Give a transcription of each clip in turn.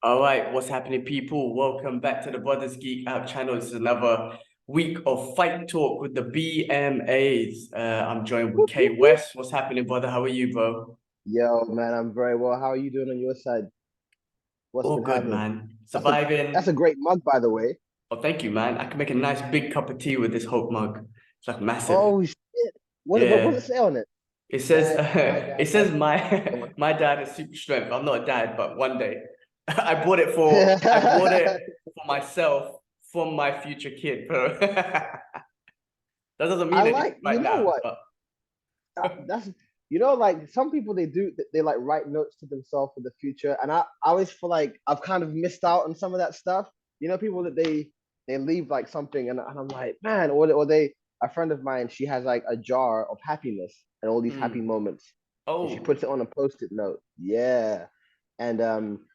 All right, what's happening, people? Welcome back to the Brothers Geek Out channel. This is another week of fight talk with the BMAs. I'm joined with Whoop, K whoop, whoop. West. What's happening, brother? How are you, bro? Yo, man, I'm very well. How are you doing on your side? What's All been good, happening? man. That's a Surviving. great mug, by the way. Oh, thank you, man. I can make a nice big cup of tea with this Hope mug. It's like massive. Oh shit! What does Yeah. it say on it? It says, My dad it has. says Come my dad is super strength. I'm not a dad, but one day I bought on. it for myself from my future kid, bro. That doesn't I mean anything like. You right know now, what? but That's like some people they like write notes to themselves for the future, and I always feel like I've kind of missed out on some of that stuff. You know, people that they leave like something, and I'm like, man, or they a friend of mine, she has like a jar of happiness and all these happy mm. moments, and she Oh, puts it on a post-it note. Yeah, and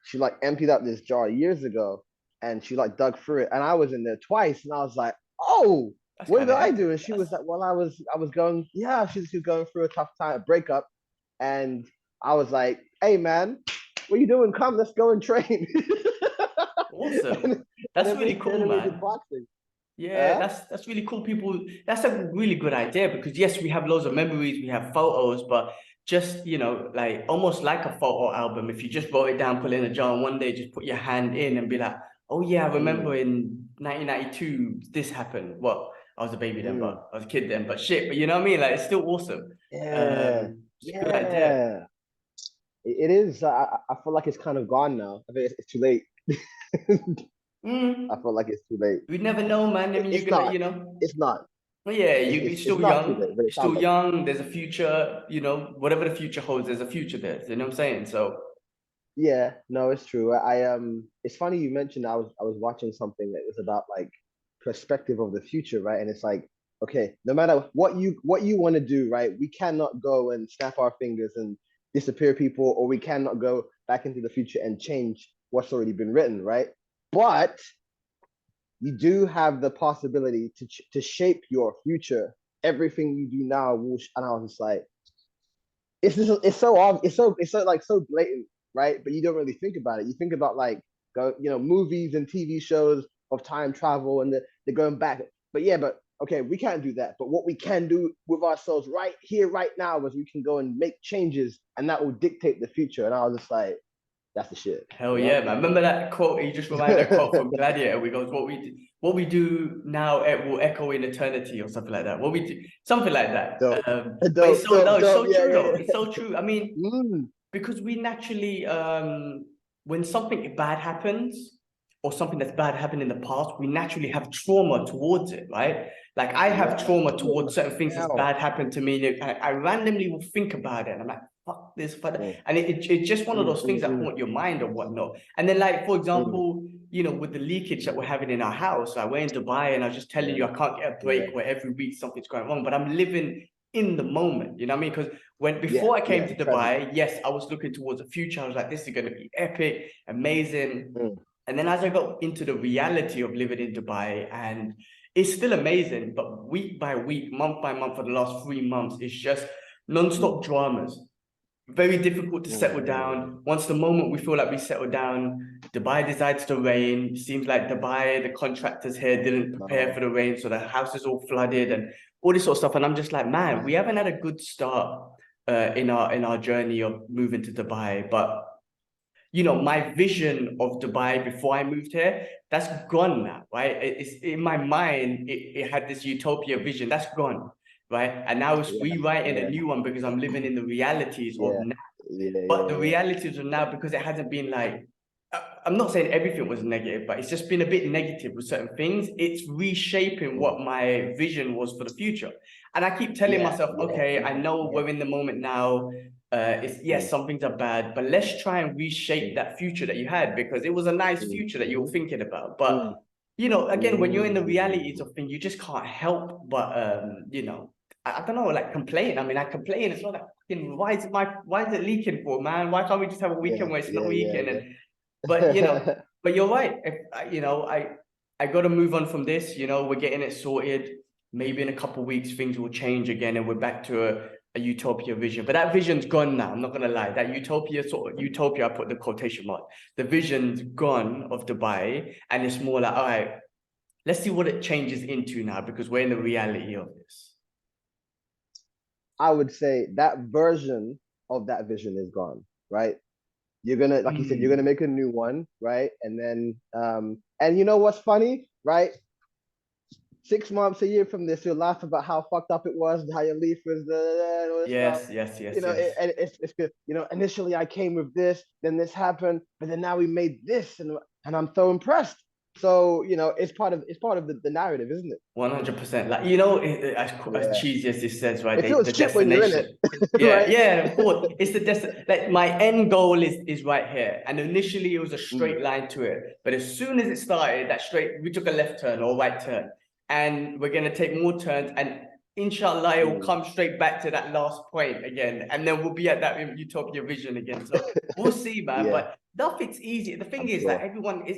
she like emptied out this jar years ago, and she like dug through it, and I was in there twice, and I was like, oh, that's what kind did of I do? epic. And she was That's like, well, I was going, yeah, she was going through a tough time, a breakup. And I was like, hey, man, what are you doing? Come, let's go and train. awesome. and, That's really and cool, then we did man. boxing. Yeah, Huh? that's really cool. People, that's a really good idea because yes, we have loads of memories, we have photos, but just like almost like a photo album. If you just wrote it down, put it in a jar, and one day just put your hand in and be like, oh yeah, I remember Mm, in 1992 this happened. Well, I was a baby then, mm. but I was a kid then, but shit, but you know what I mean? Like it's still awesome. Yeah. It's a good idea. Yeah. It is. I feel like it's kind of gone now. I think it's too late. I Mm, feel like it's too late. you never know, man. I mean, you're It's gonna, not. It's not. well, yeah, you're It's still not too young. late, but You're it still sounds like. young. There's a future, whatever the future holds, there's a future there. You know what I'm saying? So, Yeah, no, it's true. It's funny you mentioned I was watching something that was about like perspective of the future, right? And it's like, okay, no matter what you want to do, right? We cannot go and snap our fingers and disappear people, or we cannot go back into the future and change what's already been written, right? But you do have the possibility to shape your future. Everything you do now will, and I was just like, it's so obvious, it's so like so blatant, right? But you don't really think about it. You think about like movies and TV shows of time travel and they're going back. But yeah, but okay, we can't do that. But what we can do with ourselves right here, right now, is we can go and make changes, and that will dictate the future. And I was just like, that's the shit, hell you yeah, know? man. Remember that quote? You just reminded that quote from Gladiator. We goes, what we do now, it will echo in eternity, or something like that. What we do, something like that. Dope, But it's so no, it's dope. so Yeah, true yeah, though. It's yeah. so true. I mean, Mm, because we naturally when something bad happens or something that's bad happened in the past, we naturally have trauma towards it, right? Like I have yeah. trauma Ooh, towards certain things that's hell. bad happened to me. I randomly will think about it and I'm like, fuck this, fuck that. Mm, And it's just one of those things that mm, haunt your mind or whatnot. And then like, for mm. example, with the leakage that we're having in our house, like we're in Dubai and I was just telling you, Yeah, I can't get a yeah, break where every week something's going wrong, but I'm living in the moment, you know what I mean? Because yeah, before I came yeah. to Present. Dubai, yes, I was looking towards the future. I was like, this is going to be epic, amazing. Mm, And then as I got into the reality of living in Dubai, and it's still amazing, but week by week, month by month, for the last 3 months, it's just mm, non-stop dramas. Very difficult to settle mm. down. Once the moment we feel like we settle down, Dubai decides to rain. It seems like Dubai, the contractors here didn't prepare for No, the rain, so the house is all flooded and all this sort of stuff. And I'm just like, man, we haven't had a good start in our journey of moving to Dubai. But my vision of Dubai before I moved here, that's gone now, right? It's in my mind, it had this utopia vision, that's gone, right? And now it's yeah, rewriting a yeah, new one because I'm living in the realities of yeah, now. yeah, But the yeah, yeah. realities of now, because it hasn't been like, I'm not saying everything was negative, but it's just been a bit negative with certain things. It's reshaping Mm, what my vision was for the future. And I keep telling yeah, myself, yeah, okay, I yeah, know yeah. we're in the moment now. It's yes, Mm, some things are bad, but let's try and reshape mm, that future that you had because it was a nice mm, future that you were mm, thinking about. But mm, again, when you're in the realities mm. of things, you just can't help but I don't know, like complain. I mean, I complain. It's not like fucking why is it leaking for, man? Why can't we just have a Yeah, weekend where it's not yeah, yeah, leaking? yeah. And but but you're right. If I got to move on from this. We're getting it sorted. Maybe in a couple of weeks things will change again, and we're back to a utopia vision, but that vision's gone now. I'm not gonna lie. That utopia, sort of utopia, I put the quotation mark. The vision's gone of Dubai, and it's more like, all right, let's see what it changes into now, because we're in the reality of this. I would say that version of that vision is gone, right? You're gonna, like you said, you're gonna make a new one, right? And then, and you know what's funny, right? 6 months, a year from this, you'll laugh about how fucked up it was, and how your leaf was, and all this stuff. Yes. You know, and it's good. You know, initially I came with this, then this happened, but then now we made this, and I'm so impressed. So you know, it's part of the narrative, isn't it? 100%. Like, you know, as Yeah. cheesy as this says, right? It feels The shit when you're in destination. it, Yeah, right? yeah, of course. It's the like my end goal is right here. And initially it was a straight line to it. But as soon as it started, that straight, we took a left turn or right turn. And we're gonna take more turns, and inshallah it will come straight back to that last point again. And then we'll be at that utopia vision again. So we'll see, man. Yeah, But nothing's easy. The thing I'm is sure. that everyone it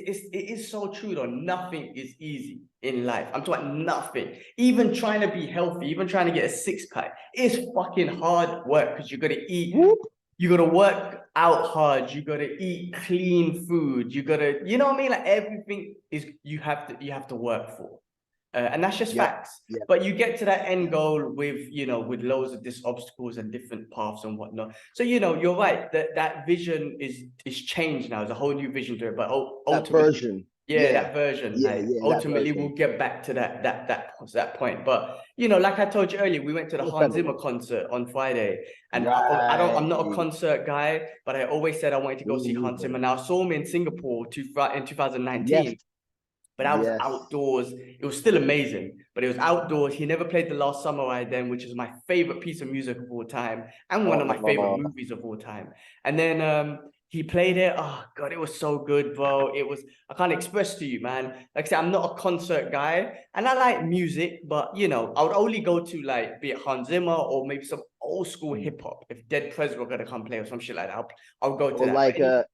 is so true though. Nothing is easy in life. I'm talking nothing. Even trying to be healthy, even trying to get a six-pack is fucking hard work, because you gotta eat. Whoop. You gotta work out hard. You gotta eat clean food. You gotta, you know what I mean? Like everything is you have to work for. And that's just Yep. facts. Yep. But you get to that end goal with, you know, with loads of these obstacles and different paths and whatnot. So, you know, you're right. That vision is changed now. There's a whole new vision to it. But That ultimately, version. yeah, that version. Yeah, Like yeah, that ultimately, version. we'll get back to that point. But you know, like I told you earlier, we went to the Hans Understandable. Zimmer concert on Friday, and I'm Right. not a concert guy, but I always said I wanted to go Me see Hans neither. Zimmer. Now I saw him in Singapore in Yes. 2019. But I was Yes. outdoors. It was still amazing, but it was outdoors. He never played The Last Samurai then, which is my favorite piece of music of all time and one of my favorite Oh, movies of all time. And then he played it. Oh God, it was so good, bro. It was, I can't express to you, man. Like I said, I'm not a concert guy and I like music, but you know, I would only go to like be it Hans Zimmer or maybe some old school hip hop. If Dead Prez were gonna come play or some shit like that, I'll go to or that. But like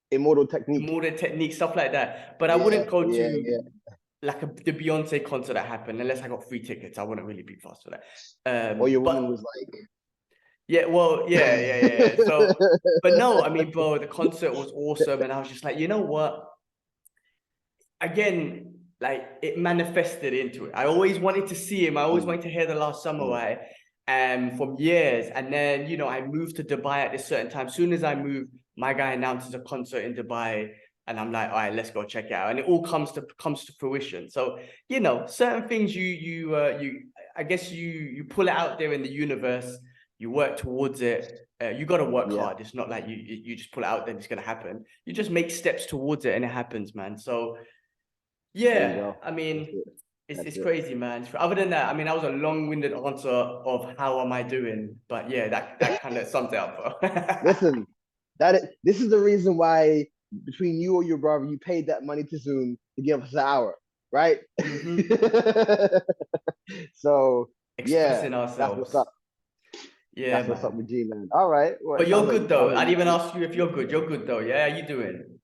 Immortal Technique. modern technique, stuff like that. But I Yeah, wouldn't go yeah, to yeah. like the Beyonce concert that happened, unless I got free tickets. I wouldn't really be fast for that. Or your woman But was like, yeah, well, yeah. So, but no, I mean, bro, the concert was awesome, and I was just like, you know what? Again, like it manifested into it. I always wanted to see him. I always wanted to hear The Last Samurai, from years. And then, you know, I moved to Dubai at this certain time. As soon as I moved, my guy announces a concert in Dubai. And I'm like, all right, let's go check it out. And it all comes to fruition. So, you know, certain things I guess you pull it out there in the universe, you work towards it. You got to work yeah, hard. It's not like you just pull it out, then it's gonna happen. You just make steps towards it and it happens, man. So there you yeah, go. I That's mean, it. it's That's it's it. crazy, man. Other than that, I mean, that was a long-winded answer of how am I doing, but yeah, that kind of sums it up, bro. Listen, this is the reason why between you or your brother, you paid that money to Zoom to give us an hour, right? So yeah, Expressing that's what's ourselves. up. Yeah, That's what's up man. with G, man. All right. Well, But it you're sounds like good you though. sound like I'd even you. ask you if you're good. You're good though. Yeah, how you doing?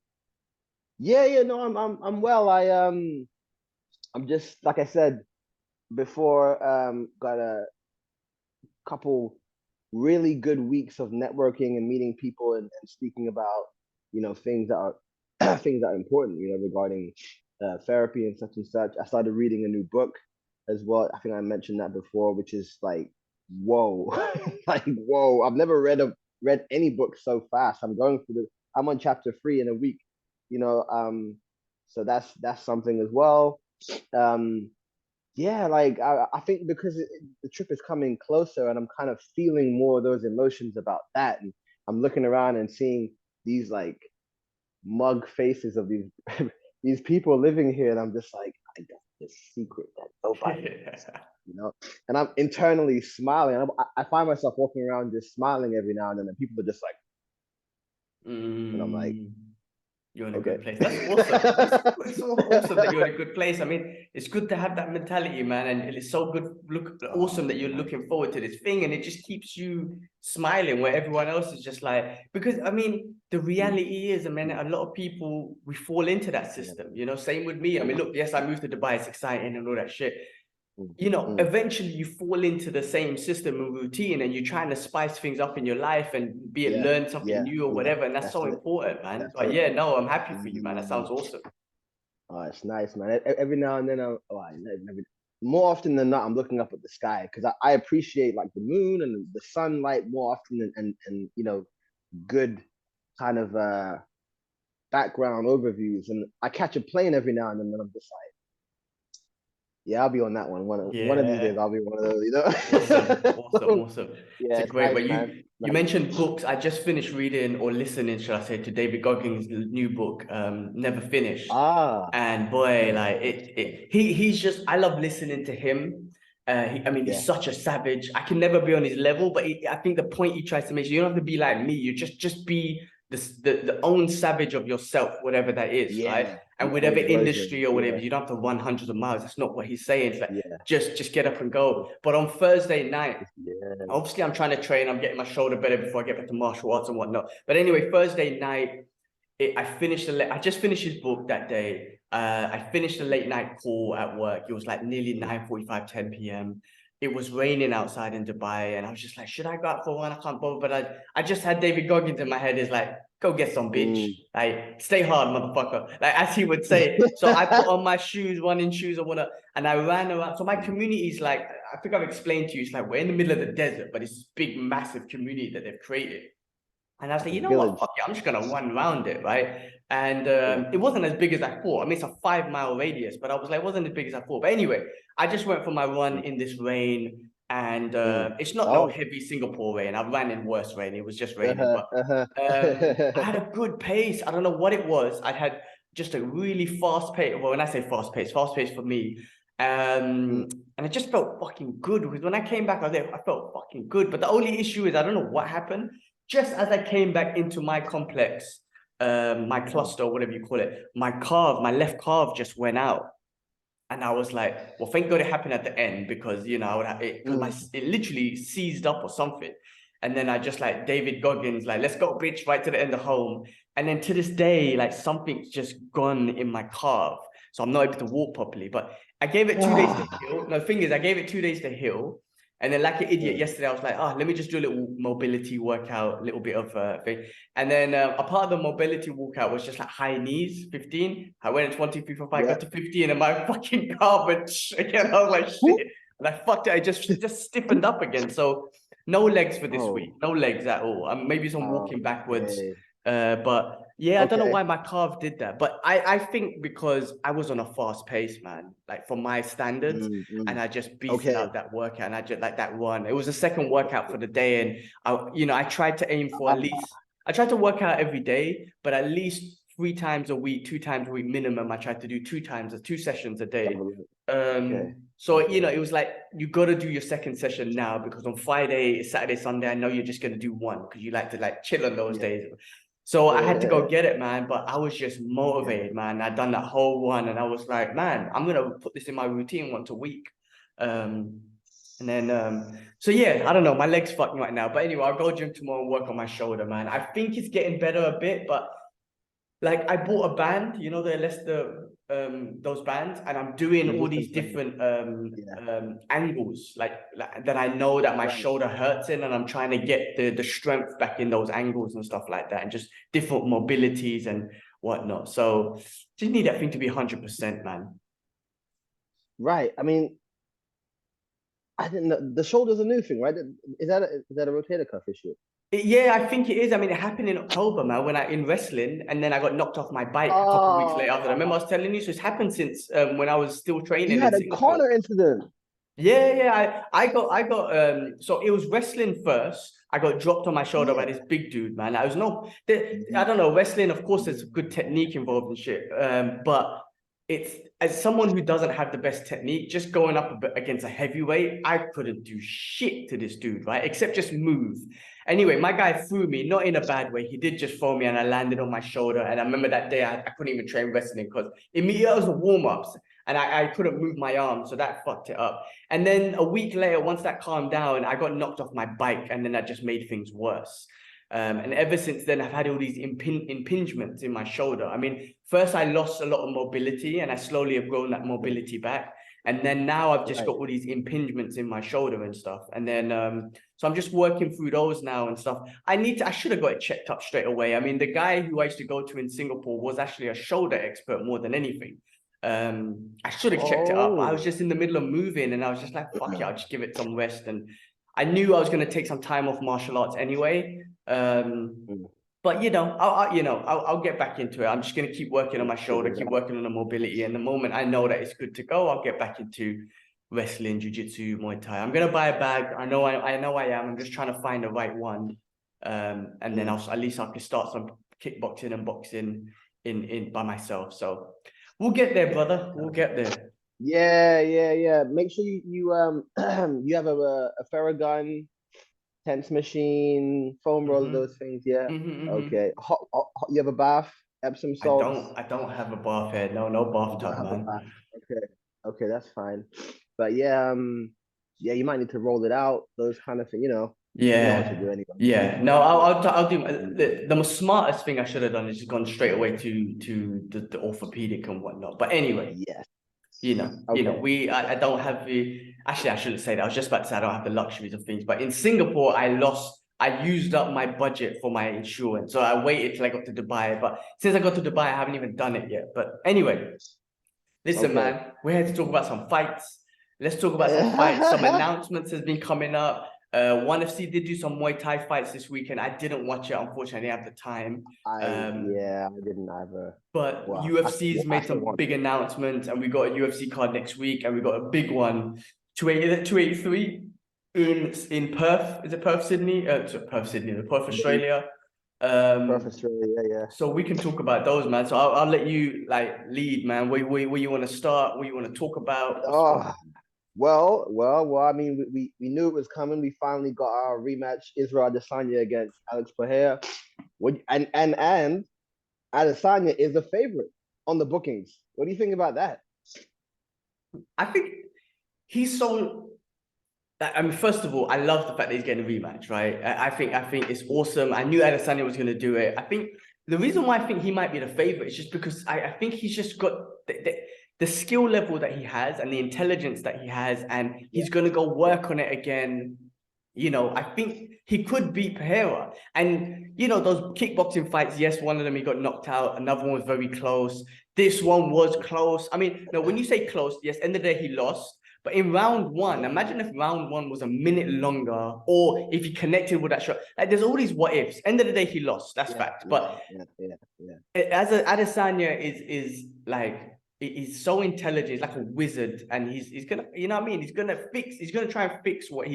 Yeah, yeah. No, I'm well. I'm just like I said before. Got a couple really good weeks of networking and meeting people and speaking about things that are things that are important regarding therapy and such and such. I started reading a new book as well. I think I mentioned that before, which is like whoa, like whoa. I've never read any book so fast. I'm on chapter 3 in a week, you know. So that's something as well. um yeah, like I think because the trip is coming closer and I'm kind of feeling more of those emotions about that. And I'm looking around and seeing these like mug faces of these these people living here. And I'm just like, I got this secret that nobody knows, you know? And I'm internally smiling. I find myself walking around just smiling every now and then. And people are just like, and I'm like, Mm. You're in a okay. good place. That's awesome. It's so awesome that you're in a good place. I mean, it's good to have that mentality, man. And it's so good, awesome that you're looking forward to this thing. And it just keeps you smiling where everyone else is just like, because I mean, the reality is, I mean, a lot of people, we fall into that system, you know, same with me. I mean, look, yes, I moved to Dubai. It's exciting and all that shit. mm, you know, mm. eventually you fall into the same system and routine, and you're trying to spice things up in your life and be it Yeah, learn something yeah, new or yeah. whatever. And that's That's so it. important, man. That's But it. yeah, no, I'm happy for you, man. That Mm. sounds awesome. Oh, it's nice, man. Every now and then, more often than not, I'm looking up at the sky because I appreciate like the moon and the sunlight more often and good kind of background overviews. And I catch a plane every now and then, and I'm just like, yeah, I'll be on that one. One of these days, Yeah. I'll be one of those. Awesome, awesome, So, awesome. It's yeah, a it's great nice, way. man. You Nice. mentioned books. I just finished reading or listening, should I say, to David Goggins' new book, Never Finished. Ah, And boy, never like finished. Yeah, he's just, I love listening to him. I mean, he's yeah, such a savage. I can never be on his level, but I think the point he tries to make, you don't have to be like me. You just be the own savage of yourself, whatever that is, right? yeah. And Your whatever own version. industry or whatever, Yeah, you don't have to run hundreds of miles. That's not what he's saying. It's like yeah, just get up and go. But on Thursday night, yeah. obviously I'm trying to train. I'm getting my shoulder better before I get back to martial arts and whatnot. But anyway, Thursday night, I just finished his book that day. I finished a late night call at work. It was like nearly Mm, 9:45, 10 p.m. It was raining outside in Dubai, and I was just like, should I go out for one? I can't bother. But I just had David Goggins in my head. Is like, go get some bitch. mm. Like, stay hard, motherfucker. Like as he would say. So I put on my shoes, running shoes or whatever, and I ran around. So my community is like, I think I've explained to you, it's like we're in the middle of the desert, but it's this big, massive community that they've created. And I was Like like, a you know what? village. Fuck it. I'm just gonna run around it, right? And Yeah. it wasn't as big as I thought. I mean, it's a 5 mile radius, but I was like, it wasn't as big as I thought. But anyway, I just went for my run Mm, in this rain, and mm. it's not no Oh. heavy Singapore rain. I ran in worse rain. It was just raining, Uh-huh, but I uh-huh. had a good pace. I don't know what it was. I had just a really fast pace. Well, when I say fast pace for me. Mm, And it just felt fucking good because when I came back, I felt fucking good. But the only issue is I don't know what happened. Just as I came back into my complex, my mm, cluster, whatever you call it, my left calf just went out. And I was like, well, thank God it happened at the end because, you know, I would have it, because mm. it literally seized up or something. And then I just like David Goggins, like, let's go, bitch, right to the end of home. And then to this day, like something's just gone in my calf. So I'm not able to walk properly. But I gave it 2 days to Ah, heal. No, the thing is, I gave it 2 days to heal. And then, like an idiot, mm. yesterday I was like, let me just do a little mobility workout, a little bit of thing. And then a part of the mobility workout was just like high knees, 15. I went 20, 3, 4, 5, Yeah. got to 15, and my fucking garbage again. I was like, Woo. shit. And I fucked it. I just stiffened up again. So no legs for this week. Oh, No legs at all. Maybe some walking backwards. okay. But yeah, I don't know Okay. why my calf did that. But I think because I was on a fast pace, man, like for my standards, Mm, and mm. I just beasted Okay. out that workout, and I just like that run. It was the second workout for the day, and I tried to aim for at Ah, least. I tried to work out every day, but at least 3 times a week, 2 times a week minimum. I tried to do 2 sessions a day. double it. Okay. So Okay. it was like you got to do your second session now because on Friday, Saturday, Sunday, I know you're just gonna do one because you like to like chill on those Yeah. days. So I had to go Yeah. get it, man. But I was just Yeah. motivated, man. I'd done that whole one, and I was like, man, I'm gonna put this in my routine once a week. Um, and then so yeah, I don't know. My leg's fucking right now. But anyway, I'll go gym tomorrow and work on my shoulder, man. I think it's getting better a bit, but like I bought a band, you know, the Leicester those bands, and I'm doing all these Resistance band. different Yeah. angles, like that I know that my Right. shoulder hurts in, and I'm trying to get the strength back in those angles and stuff like that, and just different mobilities and whatnot. So just need that thing to be 100%, man. Right. I mean, I didn't know the shoulder's a new thing, right? Is that a rotator cuff issue? Yeah, I think it is. I mean, it happened in October, man, when I in wrestling, and then I got knocked off my bike a couple of weeks later after that. Remember, I Oh, was telling you, so it's happened since when I was still you training in had a Singapore. corner incident. Yeah. I got so it was wrestling first. I got dropped on my shoulder by Yeah. this big dude, man. I was I don't know, wrestling, of course, there's good technique involved and shit. But it's as someone who doesn't have the best technique, just going up against a heavyweight, I couldn't do shit to this dude, right? Except just move. Anyway, my guy threw me, not in a bad way. He did just throw me and I landed on my shoulder. And I remember that day I couldn't even train wrestling because immediately it was the warm-ups and I couldn't move my arm. So that fucked it up. And then a week later, once that calmed down, I got knocked off my bike, and then that just made things worse. And ever since then, I've had all these impingements in my shoulder. I mean, first I lost a lot of mobility, and I slowly have grown that mobility back. And then now I've just Right. got all these impingements in my shoulder and stuff. And then so I'm just working through those now and stuff. I should have got it checked up straight away. I mean, the guy who I used to go to in Singapore was actually a shoulder expert more than anything. I should have checked it up. I was Oh. just in the middle of moving and I was just like, fuck it, I'll just give it some rest. And I knew I was going to take some time off martial arts anyway. But I'll get back into it. I'm just going to keep working on my shoulder, keep working on the mobility. And the moment I know that it's good to go, I'll get back into wrestling, jiu-jitsu, Muay Thai. I'm going to buy a bag. I know I am. I'm just trying to find the right one. And then at least I can start some kickboxing and boxing in by myself. So we'll get there, brother. We'll get there. Yeah. Make sure you you have a Theragun, tense machine, foam roller, those things. Yeah. Okay. You have a bath, Epsom salts. I don't have a bath head. No You don't bathtub, have a man. bath. Okay, that's fine. But yeah, yeah, you might need to roll it out, those kind of things, you know. You know what to Yeah. do anyway. Yeah. No, I'll do the smartest thing I should have done is just gone straight away to the orthopedic and whatnot. But anyway, Yes. we I don't have actually I shouldn't say that. I was just about to say I don't have the luxuries of things. But in Singapore, I used up my budget for my insurance. So I waited till I got to Dubai. But since I got to Dubai, I haven't even done it yet. But anyway, listen, Okay. man, we're here to talk about some fights. Let's talk about some fights. Some announcements has been coming up. ONE FC did do some Muay Thai fights this weekend. I didn't watch it, unfortunately, I didn't have the time. I didn't either. But Well, UFC's I made still some want big announcements, and we got a UFC card next week, and we got a big one, 283 in Perth. Is it Perth, Sydney? Perth, Sydney, Perth, Australia. Perth, Australia, yeah. So we can talk about those, man. So I'll let you like lead, man. Where you want to start? What you want to talk about? Well. I mean, we knew it was coming. We finally got our rematch: Israel Adesanya against Alex Pereira. And Adesanya is the favorite on the bookings. What do you think about that? I think he's so. I mean, first of all, I love the fact that he's getting a rematch, right? I think it's awesome. I knew Adesanya was going to do it. I think the reason why I think he might be the favorite is just because I think he's just got the skill level that he has and the intelligence that he has, and he's going to go work on it again. I think he could beat Pereira. And, those kickboxing fights, yes, one of them he got knocked out. Another one was very close. This one was close. I mean, no, when you say close, yes, end of the day, he lost. But in round one, imagine if round one was a minute longer, or if he connected with that shot. Like, there's all these what ifs. End of the day, he lost. That's fact. But as Adesanya is like, he's so intelligent. He's like a wizard, and he's gonna, you know what I mean? He's gonna try and fix what.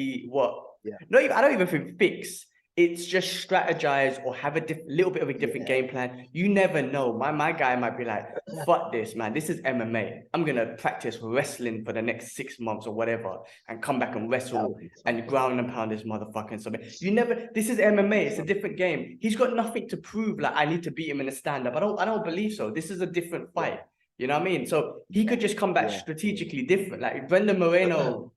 No, I don't even think fix. It's just strategize or have a little bit of a different game plan. You never know. My guy might be like, fuck this, man. This is MMA. I'm going to practice wrestling for the next 6 months or whatever and come back and wrestle and ground and pound this motherfucker and something. This is MMA. It's a different game. He's got nothing to prove. Like, I need to beat him in a stand-up. I don't believe so. This is a different fight. You know what I mean? So he could just come back strategically different. Like Brendan Moreno,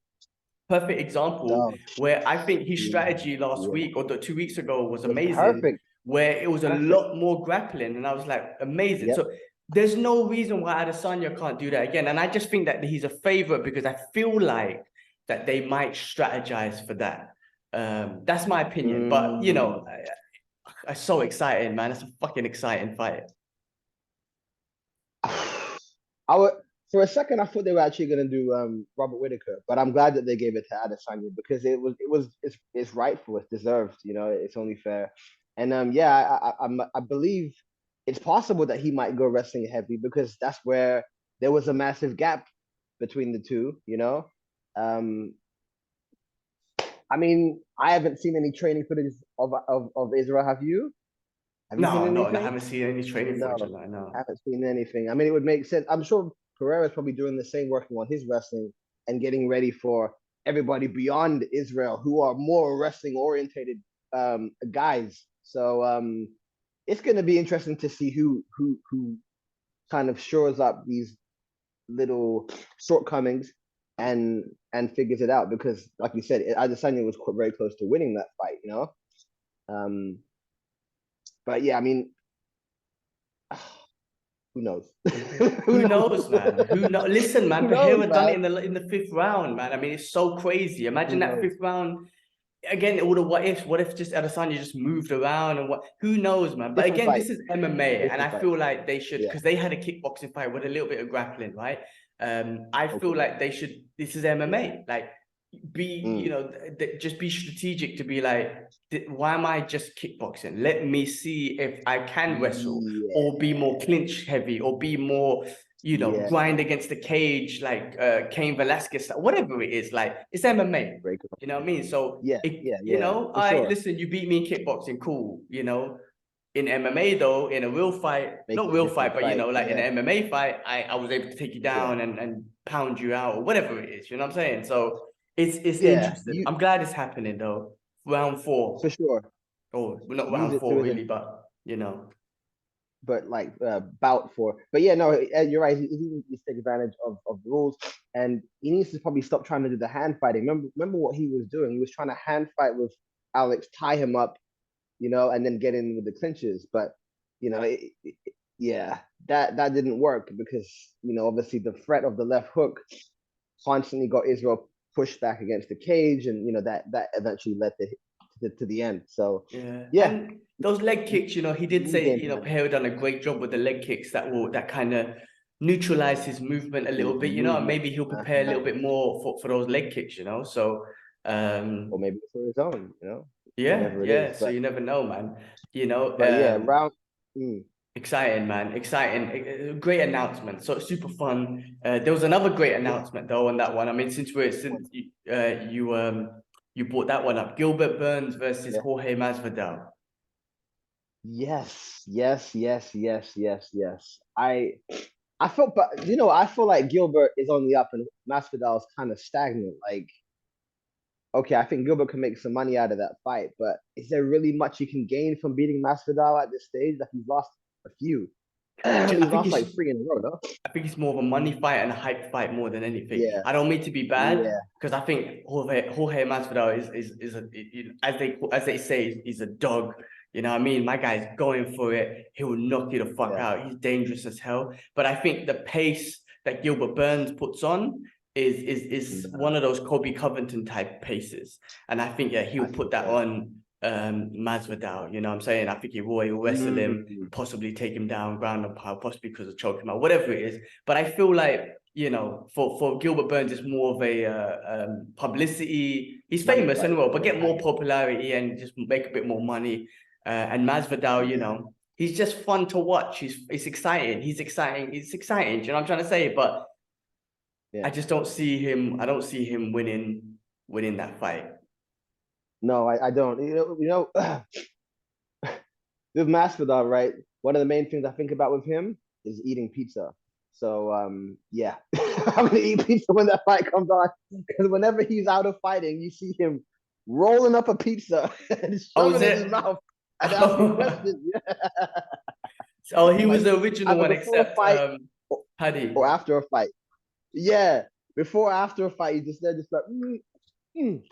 perfect example where I think his strategy last week or 2 weeks ago was amazing. Perfect. Where it was a lot more grappling, and I was like, amazing. So there's no reason why Adesanya can't do that again. And I just think that he's a favorite because I feel like that they might strategize for that. That's my opinion. But I'm so excited, man. It's a fucking exciting fight. For a second I thought they were actually gonna do Robert Whittaker, but I'm glad that they gave it to Adesanya because it's rightful, it's deserved, it's only fair. And I believe it's possible that he might go wrestling heavy because that's where there was a massive gap between the two, I mean, I haven't seen any training footage of Israel. Have you? No, I haven't seen any training footage. No, I haven't seen anything. I mean, it would make sense. I'm sure Pereira is probably doing the same, working on his wrestling and getting ready for everybody beyond Israel who are more wrestling orientated guys. So it's going to be interesting to see who kind of shores up these little shortcomings and figures it out because, like you said, Adesanya was very close to winning that fight. But yeah, I mean, Who knows? Who Who knows? knows, man? Who know? Listen, man, Who knows, Pereira done it man? in the fifth round, man. I mean, it's so crazy. Imagine Who that knows? fifth round again. All the what ifs. What if just Adesanya just moved around and what? Who knows, man? But Different again, fight. this is MMA, and I Different fight. feel like they should Yeah. because they had a kickboxing fight with a little bit of grappling, right? I feel Okay. like they should. This is Yeah. MMA. Like, be Mm. just be strategic to be like, why am I just kickboxing? Let me see if I can wrestle or be more Yeah. clinch heavy or be more Yeah. grind against the cage like Cain Velasquez, whatever it is. Like, it's MMA. Break. You know what I mean? So Yeah. it, Yeah. Yeah. all For right, sure. listen, you beat me in kickboxing, cool. In MMA though, in a real fight, Make not it a real different fight, but fight. like in Yeah. an MMA fight, I was able to take you Yeah. down and pound you out or whatever it is. You know what I'm saying? So it's Yeah. interesting. You I'm glad it's happening though. Round for four, sure. or well, not Use round it to four his really, but but like bout for. But yeah, no, you're right. He needs to take advantage of the rules, and he needs to probably stop trying to do the hand fighting. Remember what he was doing? He was trying to hand fight with Alex, tie him up, and then get in with the clinches. But yeah, that didn't work because obviously the threat of the left hook constantly got Israel pushed back against the cage, and that eventually led to the end. So yeah. yeah, And those leg kicks, he did new say, game plan. Pereira done a great job with the leg kicks that kind of neutralize his movement a little bit, and Movement, maybe he'll prepare a little bit more for those leg kicks, So or maybe for his own, yeah, whatever it yeah. is. So you never know, man. But yeah, round. Mm, Exciting, man. Exciting. Great announcement. So super fun. There was another great yeah, announcement though on that one. I mean, which one? since you brought that one up, Gilbert Burns versus Yeah. Jorge Masvidal. Yes, yes, yes, yes, yes, yes. I felt, but I feel like Gilbert is on the up and Masvidal is kind of stagnant. Like, okay, I think Gilbert can make some money out of that fight, but is there really much you can gain from beating Masvidal at this stage? Like he's lost a few. I He's think lost it's like three in a row, no? I think it's more of a money fight and a hype fight more than anything. Yeah, I don't mean to be bad yeah, because I think Jorge Masvidal is a as they say, he's a dog. You know what I mean? My guy's going for it. He will knock you the fuck yeah. out. He's dangerous as hell. But I think the pace that Gilbert Burns puts on is Nah, one of those Kobe Covington type paces. And I think he'll I put think that on Masvidal. You know what I'm saying? I think he'll wrestle him, mm, possibly take him down, ground and pound, possibly because of choke him out, whatever it is. But I feel like, for Gilbert Burns, it's more of a publicity. He's money famous and fight. well, but Yeah, get more popularity and just make a bit more money. And Masvidal, yeah, he's just fun to watch. It's exciting. He's exciting. It's exciting. Do you know what I'm trying to say? But I yeah. just don't see him. I don't see him winning that fight. No, I don't. With Masvidal, right? One of the main things I think about with him is eating pizza. So yeah, I'm gonna eat pizza when that fight comes on because whenever he's out of fighting, you see him rolling up a pizza and Oh, shoving is it in his it? mouth and asking questions. Yeah, Oh, he was like the original either one, before a except fight or, Paddy. or after a fight. Yeah, before or after a fight, you just there, just like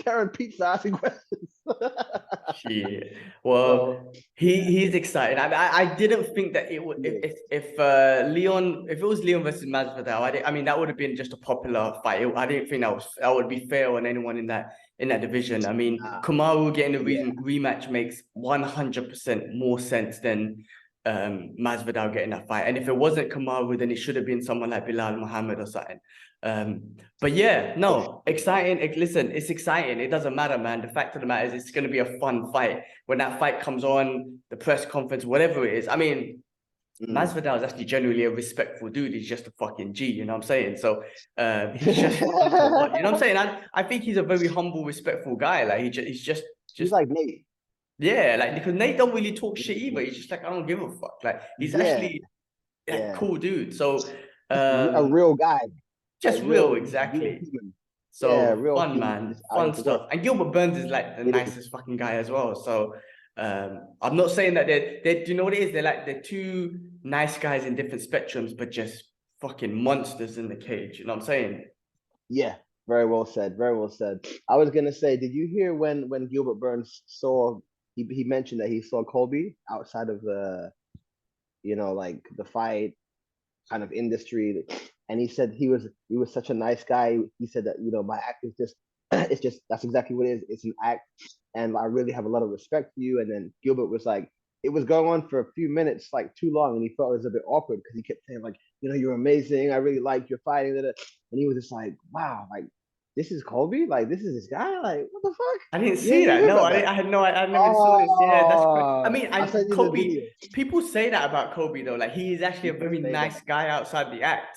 tearing pizza, asking questions. Shit. Well, So yeah, he's excited. I didn't think that it would he is. if it was Leon versus Masvidal, I mean that would have been just a popular fight. I didn't think that would be fair on anyone in that division. I mean, Nah, Kamaru getting a yeah, rematch makes 100% more sense than Masvidal getting that fight. And if it wasn't Kamaru, then it should have been someone like Bilal Muhammad or something. But yeah, for no, sure. exciting. Listen, it's exciting. It doesn't matter, man. The fact of the matter is, it's going to be a fun fight. When that fight comes on, the press conference, whatever it is. I mean, Mm. Masvidal is actually generally a respectful dude. He's just a fucking G, you know what I'm saying? So he's just fun to watch. You know what I'm saying? I think he's a very humble, respectful guy. Like he's He's just like Nate. yeah, like because Nate don't really talk shit either. He's just like, I don't give a fuck. Like he's Yeah, actually like yeah. cool dude. So Just a real guy, just like real, real exactly. human. Yeah, So real fun, human, man. just out here Fun to work. stuff. And Gilbert Burns is like the It is. nicest fucking guy as well. So I'm not saying that do you know what it is? They're two nice guys in different spectrums, but just fucking monsters in the cage. You know what I'm saying? Yeah, very well said. Very well said. I was gonna say, did you hear when Gilbert Burns saw he mentioned that he saw Colby outside of the like the fight kind of industry. And he said he was such a nice guy. He said that, you know, my act is just it's just that's exactly what it is. It's an act, and I really have a lot of respect for you. And then Gilbert was like, it was going on for a few minutes, like too long, and he felt it was a bit awkward because he kept saying like, you know, you're amazing. I really like your fighting. And he was just like, wow, like this is Colby, like this is this guy, like what the fuck? I didn't Yeah, see you that. hear No, about I that? didn't, I had no, I never saw this. Yeah, that's great. I Oh, mean, I'll and send you the Kobe, video. people say that about Kobe though. Like he is actually a People very say that, nice guy outside the act.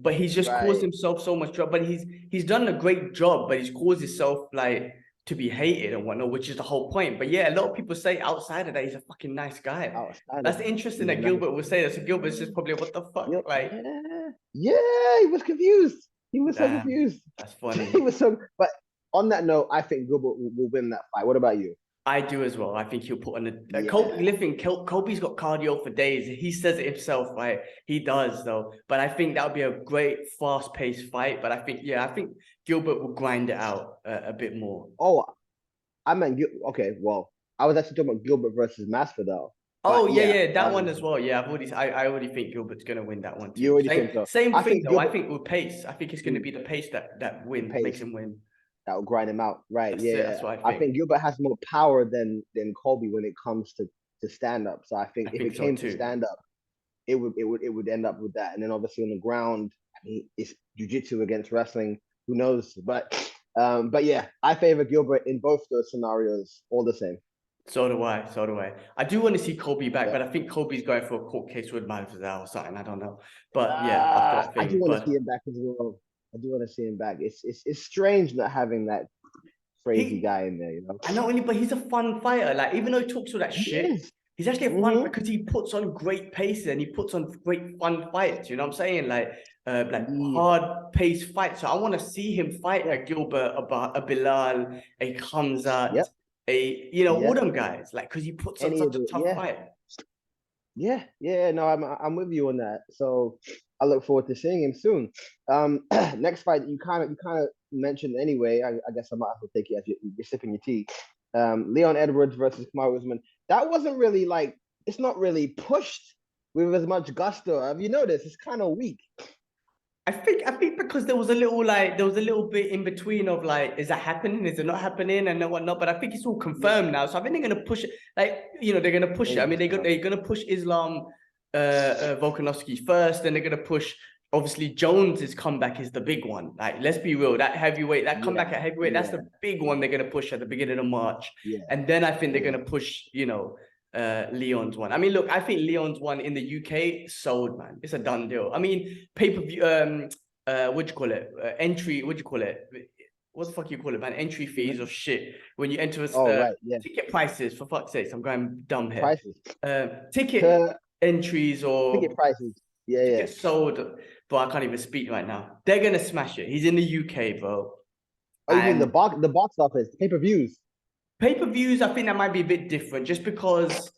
But he's just caused right? himself so much trouble. But he's done a great job, but he's caused himself like to be hated and whatnot, which is the whole point. But yeah, a lot of people say outside of that, he's a fucking nice guy. Outside of That's that, interesting he's a that nice. Gilbert would say that. So Gilbert's just probably what the fuck? Like, Yeah, yeah, he was confused. He was so damn, confused. that's He funny. was so. But on that note, I think Gilbert will win that fight. What about you? I do as well. I think he'll put on a Kobe. Yeah, Listen, Kobe's got cardio for days. He says it himself, right? He does though. But I think that would be a great, fast-paced fight. But I think, yeah, I think Gilbert will grind it out a bit more. oh, I meant okay. Well, I was actually talking about Gilbert versus Masvidal, Oh but yeah, yeah, yeah, that one as well. Yeah, I already think Gilbert's gonna win that one you too. already Same think so. same I thing think though. I Gilbert think with pace. I think it's gonna be the pace that the makes pace him win. that will grind him out, right? That's it. Yeah, That's what I I think. think Gilbert has more power than Colby when it comes to stand up. So I think I if think it so came to too. stand up, it would end up with that. And then obviously on the ground, I mean, it's jujitsu against wrestling. Who knows? But yeah, I favor Gilbert in both those scenarios, all the same. So do I. So do I. I do want to see Kobe back, Yeah. but I think Kobe's going for a court case with Masvidal or something. I don't know. But yeah, after that I do thing. want to see But him back as well. I do want to see him back. It's strange not having that crazy he, guy in there, you know. I know, but he's a fun fighter. Like, even though he talks all that He shit, is. he's actually a fun Mm-hmm. because he puts on great paces and he puts on great fun fights. You know what I'm saying? Like Yeah. hard paced fights. So I want to see him fight a Gilbert, a Bilal, a Khamzat, Yep. all Yeah. them guys. Like, because he puts on Any of such a the tough yeah. fight. Yeah. No, I'm with you on that. So I look forward to seeing him soon. Next fight you kind of mentioned anyway. I guess I might as well take it as you're sipping your tea. Leon Edwards versus Kamaru Usman. That wasn't really like it's not really pushed with as much gusto. Have you noticed? It's kind of weak. I think because there was a little bit in between of like, is that happening? Is it not happening? And then whatnot. But I think it's all Yeah. confirmed now. So I think they're gonna push it. Like, they're gonna push it. I mean, Interesting. they're gonna push Islam Volkanovski first, then they're gonna push obviously Jones's comeback is the big one. Like, let's be real, that heavyweight, that Yeah. comeback at heavyweight, that's Yeah. the big one they're gonna push at the beginning of March. Yeah. And then I think they're Yeah. gonna push, Leon's one. I mean, look, I think Leon's one in the UK sold, man. It's a done deal. I mean, pay-per-view, what do you call it? Entry, what do you call it? What the fuck you call it, man? Entry fees or shit. When you enter Oh, right. Yeah. ticket prices, for fuck's sake, I'm going dumb here. Prices. Ticket entries Ticket or prices. Yeah. Yeah. tickets sold, but I can't even speak right now. They're gonna smash it. He's in the UK, bro. Oh, you mean And the box office, pay-per-views? pay-per-views, I think that might be a bit different just because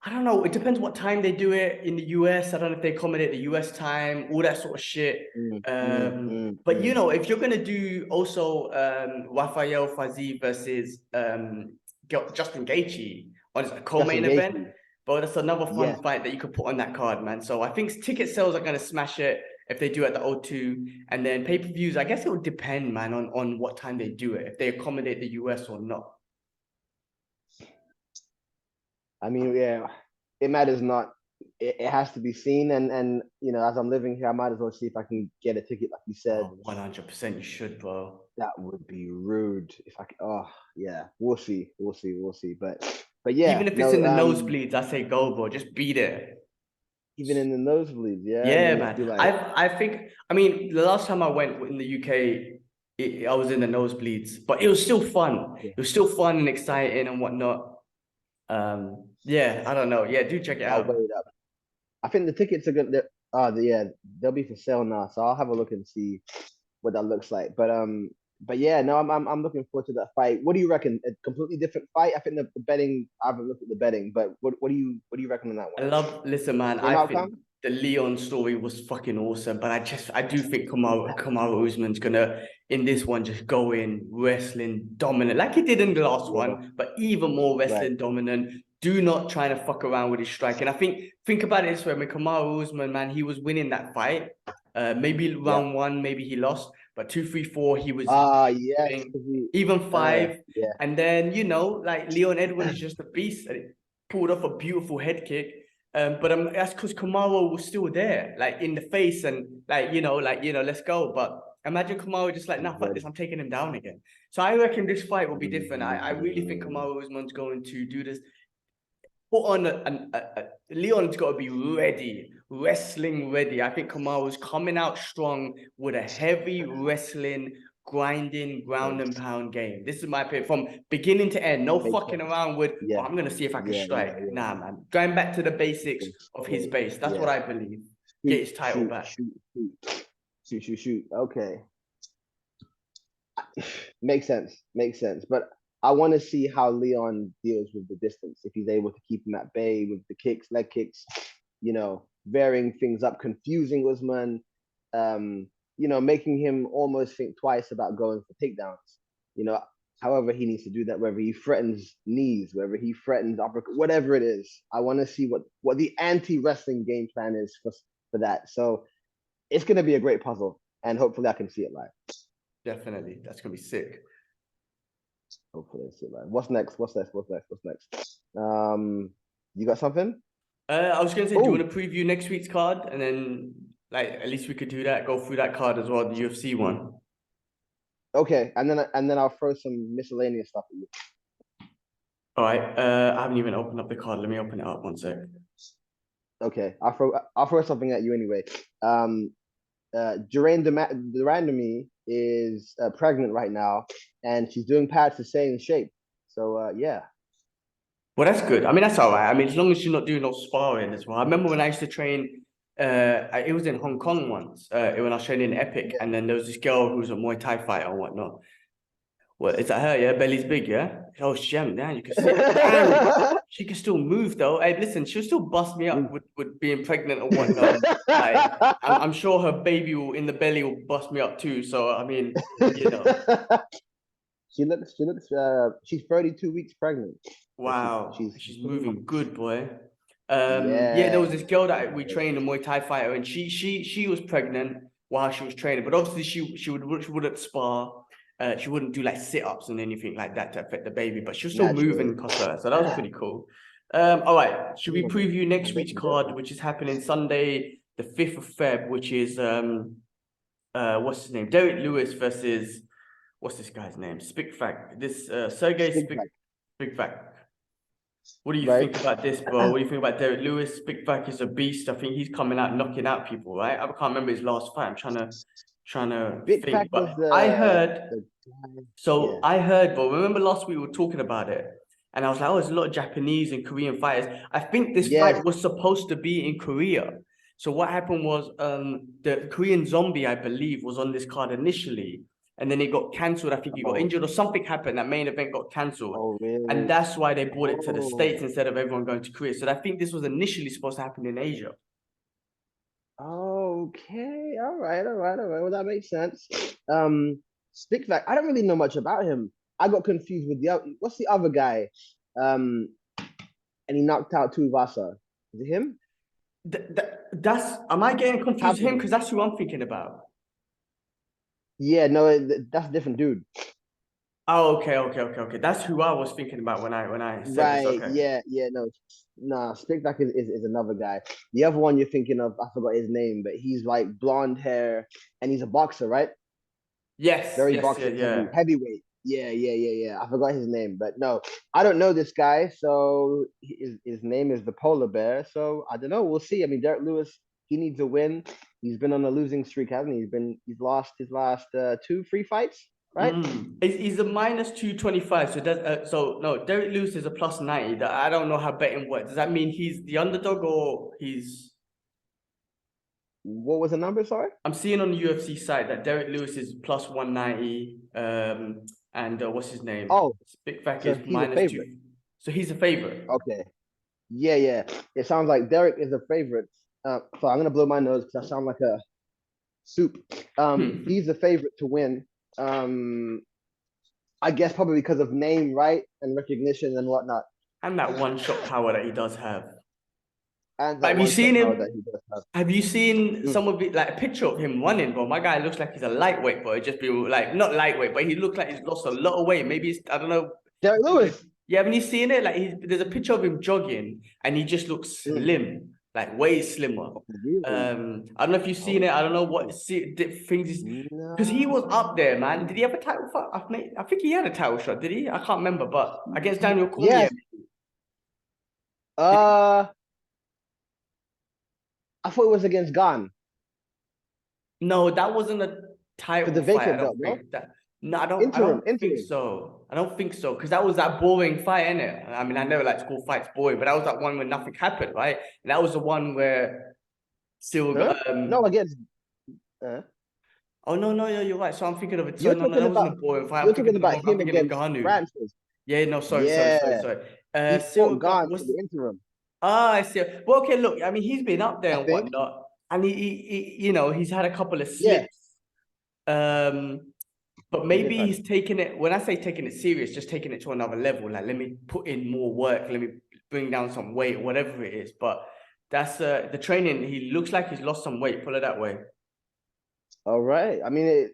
I don't know. It depends what time they do it in the US. I don't know if they accommodate the US time, all that sort of shit. But if you're gonna do also Rafael Fazil versus Justin Gaethje on a co-main Justin event, Gaethje. but that's another Yeah. fun fight that you could put on that card, man. So I think ticket sales are gonna smash it if they do it at the O2, and then pay-per-views. I guess it would depend, man, on what time they do it, if they accommodate the US or not. I mean, yeah, it matters not. It has to be seen, and as I'm living here, I might as well see if I can get a ticket, like you said. Oh, 100%, you should, bro. That would be rude if I. Oh, yeah, we'll see. But yeah, Even if it's no. in the nosebleeds, I say go, bro. Just be there. Even in the nosebleeds, yeah, and Yeah, then just be man. like, I think, I mean, the last time I went in the UK, I was in the nosebleeds, but it was still fun. yeah, It was still fun and exciting and whatnot. Yeah, I don't know. Yeah, do check it I'll out. wait up. I think the tickets are gonna. Yeah, they'll be for sale now, so I'll have a look and see what that looks like. But yeah, no, I'm looking forward to that fight. What do you reckon? A completely different fight? I think the betting. I haven't looked at the betting, but what do you reckon on that one? Listen, man, Same I think outcome? the Leon story was fucking awesome, but I do think Kamaru Usman's gonna, in this one, just go in wrestling dominant, like he did in the last Yeah, one, but even more right. wrestling dominant, do not try to fuck around with his strike. And I think about it this way: when Kamaru Usman, man, he was winning that fight. Maybe Yeah. round one, maybe he lost, but 2, 3, 4, he was Yes. doing, even 5. Yeah. And then, like Leon Edwin is just a beast, and it pulled off a beautiful head kick. But that's because Kamaru was still there, like in the face, and let's go. But imagine Kamaru just like, nah, fuck this, I'm taking him down again. So I reckon this fight will be different. I really think Kamaru Usman's going to do this. Put on Leon's got to be ready, wrestling ready. I think Kamaru's coming out strong with a heavy wrestling, grinding, ground and pound game. This is my opinion from beginning to end. No Makes fucking sense. around with, Yeah. I'm gonna see if I can Yeah. strike. Nah, man. Going back to the basics of his Yeah. base. That's Yeah. what I believe. Get his title back. Shoot. Okay. Makes sense. Makes sense. But I want to see how Leon deals with the distance. If he's able to keep him at bay with the kicks, leg kicks, varying things up, confusing Usman, making him almost think twice about going for takedowns. However he needs to do that, whether he threatens knees, whether he threatens uppercut, whatever it is. I want to see what the anti-wrestling game plan is for that. So it's going to be a great puzzle, and hopefully I can see it live. Definitely. That's going to be sick. Hopefully I see it live. What's next? You got something? I was going to say, do you want to preview next week's card? And then, at least we could do that, go through that card as well, the UFC one. Okay, and then I'll throw some miscellaneous stuff at you. All right. I haven't even opened up the card. Let me open it up 1 sec. Okay, I'll throw something at you anyway. Durandamy is pregnant right now, and she's doing pads to stay in shape. So yeah. Well, that's good. I mean, that's all right. I mean, as long as you're not doing no sparring as well. I remember when I used to train. It was in Hong Kong once. When I was training in Epic, and then there was this girl who was a Muay Thai fighter and whatnot. Well, is that her? Yeah, belly's big. Yeah. Oh, shit, damn, you can see. Damn, she can still move though. Hey, listen, she'll still bust me up with being pregnant and whatnot. I'm sure her baby in the belly will bust me up too. So I mean, She looks. She's 32 weeks pregnant. Wow, So she's moving good, boy. Yeah. There was this girl that we trained, a Muay Thai fighter, and she was pregnant while she was training, but obviously she wouldn't spar. She wouldn't do like sit-ups and anything like that to affect the baby, but she was still moving across her, so that was pretty cool. All right, should we preview next week's card, which is happening Sunday, the 5th of Feb, which is what's his name? Derek Lewis versus what's this guy's name? Spikfak. This Sergey Spikfak. What do you think about this, bro? What do you think about Derek Lewis? Spikfak is a beast. I think he's coming out knocking out people, right? I can't remember his last fight. I'm trying to think. But I heard. I heard, but remember last week we were talking about it, and I was like, oh, there's a lot of Japanese and Korean fighters. I think this fight was supposed to be in Korea. So what happened was the Korean Zombie, I believe, was on this card initially, and then it got cancelled. I think he got injured or something happened. That main event got cancelled. Oh, really? And that's why they brought it to the States instead of everyone going to Korea. So I think this was initially supposed to happen in Asia. Okay, all right. Well, that makes sense. Spikfak, I don't really know much about him. I got confused with what's the other guy? And he knocked out Tuivasa. Is it him? Am I getting confused with him? Because that's who I'm thinking about. Yeah, no, that's a different dude. Oh, okay. That's who I was thinking about when I said this. Okay. Yeah, no, Spikfak is another guy. The other one you're thinking of, I forgot his name, but he's like blonde hair and he's a boxer, right? Yes. Very boxer, heavyweight. Yeah. I forgot his name, but no, I don't know this guy. So his name is the Polar Bear. So I don't know. We'll see. I mean, Derek Lewis, he needs a win. He's been on a losing streak, hasn't he? He's lost his last 2-3 fights, right? He's a minus 225. So no, Derek Lewis is a plus 90. I don't know how betting works. Does that mean he's the underdog or he's? What was the number? Sorry, I'm seeing on the UFC site that Derek Lewis is plus 190. And what's his name? Oh, Spikfak is minus 2. So he's a favorite. Okay. Yeah. It sounds like Derek is a favorite. So I'm gonna blow my nose because I sound like a soup. He's a favorite to win. I guess probably because of name, right, and recognition and whatnot. And that one-shot power that he does have. And But that have you one shot seen power that him? he does have. Have you seen Mm. some of it, like a picture of him running, bro? My guy looks like he's a lightweight, bro. It just be like not lightweight, but he looks like he's lost a lot of weight. Maybe it's, I don't know. Derek Lewis. Yeah, haven't you seen it? Like there's a picture of him jogging, and he just looks Mm. slim, like way slimmer. Oh, really? I don't know if you've seen it. I don't know what Okay. things is because he was up No. there, man. Did he have a title fight? I think he had a title shot. Did he? I can't remember, but against Daniel Cormier. Yes. Did he? Uh, I thought it was against Gan No, that wasn't a for title the fight. I vacant belt, don't no? think that. No, I don't. I Interim, don't think interim. so. I don't think so because that was that boring fight, innit? I mean, I never like to call fights boring, but that was that one where nothing happened, right? And that was the one where still Huh? got No, against. Uh, Oh no, no, yeah, you're right. So I'm thinking of it. So you're no, no, talking that wasn't a about boring fight. you're talking about I'm him thinking of against Ngannou. Francis. Yeah, no, sorry, sorry, sorry, Yeah, sorry. he Cyril fought got Gan for what's the interim. I see. Well, okay, look, I mean, he's been up I there and think. whatnot, and you know, he's had a couple of Yeah, slips. Um, but he has maybe had. he's taking it. When I say taking it serious, just taking it to another level. Like, let me put in more work. Let me bring down some weight, whatever it is. But that's the training. He looks like he's lost some weight. Put it that way. All right. I mean,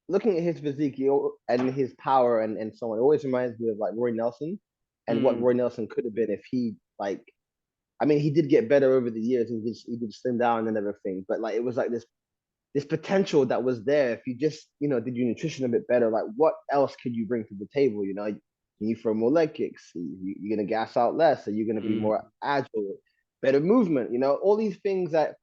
looking at his physique and his power and so on, it always reminds me of like Roy Nelson and what Mm, Roy Nelson could have been if he like. I mean, he did get better over the years. He did slim down and everything, but like it was like this potential that was there if you just did your nutrition a bit better. Like what else could you bring to the table? Can you throw more leg kicks? You're gonna gas out less. Are you gonna be more mm, agile, better movement? All these things that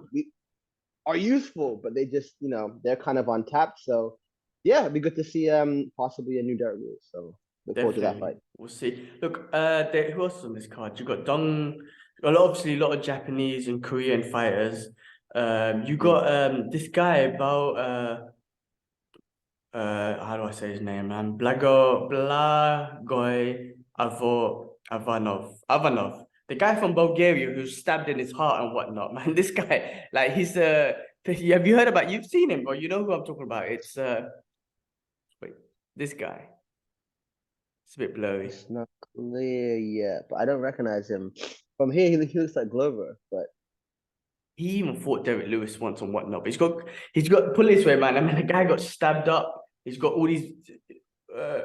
are useful, but they just they're kind of untapped. So yeah, it'd be good to see possibly a new Derek Lewis. So look forward to that definitely. fight. We'll see. Look, who else is on this card? You got Dong. Obviously, a lot of Japanese and Korean fighters. You Mm. got this guy about how do I say his name, man? Blagoy Avanov. The guy from Bulgaria who stabbed in his heart and whatnot, man. This guy, like he's have you heard about you've seen him, bro? You know who I'm talking about. It's wait, this guy. It's a bit blurry. It's not clear yet, but I don't recognize him from here. He looks like Glover, but He even fought Derek Lewis once and whatnot. But he's got put it this way, man. I mean, the guy got stabbed up. He's got all these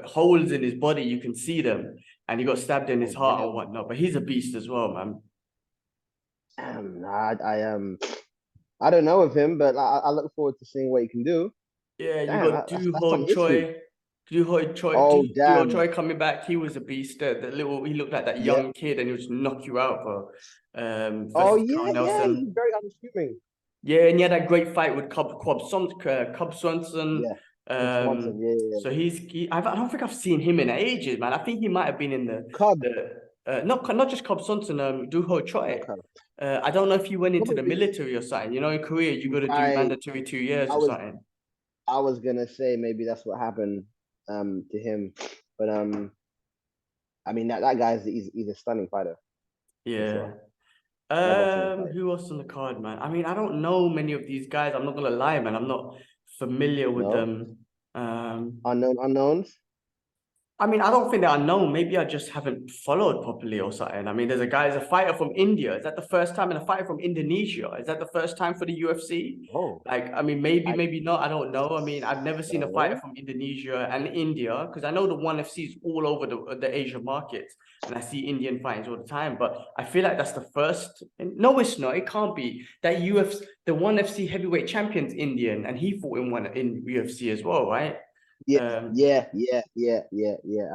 holes in his body. You can see them, and he got stabbed in his oh heart and really? whatnot. But he's a beast as well, man. I don't know of him, but I look forward to seeing what he can do. Yeah, you Damn, got that's some history. Du Oh Ho damn, Choi coming back. He was a beast. He looked like that yeah. young kid, and he would just knock you out, bro. Oh Versus Carl yeah, yeah. Nelson. He's very unassuming. Yeah, and he had that great fight with Cub Swanson. Yeah, Cub Swanson. Yeah, yeah, So yeah. I don't think I've seen him in ages, man. I think he might have been in Cub, not just Cub Swanson, Du Ho Choi. okay. I don't know if he went into the Probably military or something. You know, in Korea, you got to do right. mandatory 2 years I or was something. I was gonna say maybe that's what happened to him, but I mean that guy's he's a stunning fighter for Yeah. sure. Love watching him fight. Who else on the card, man? I mean, I don't know many of these guys. I'm not gonna lie, man. I'm not familiar with No them. Um, unknown unknowns. I mean, I don't think they're unknown. Maybe I just haven't followed properly or something. I mean, there's a fighter from India. Is that the first time? And a fighter from Indonesia. Is that the first time for the UFC? Oh, Like, I mean, maybe, I maybe not. I don't know. I mean, I've never seen a fighter so from Indonesia and India because I know the ONE FC is all over the Asia markets, and I see Indian fighters all the time. But I feel like that's the first. No, it's not. It can't be. That UFC, the ONE FC heavyweight champion's Indian, and he fought in UFC as well, right? yeah, Um, yeah.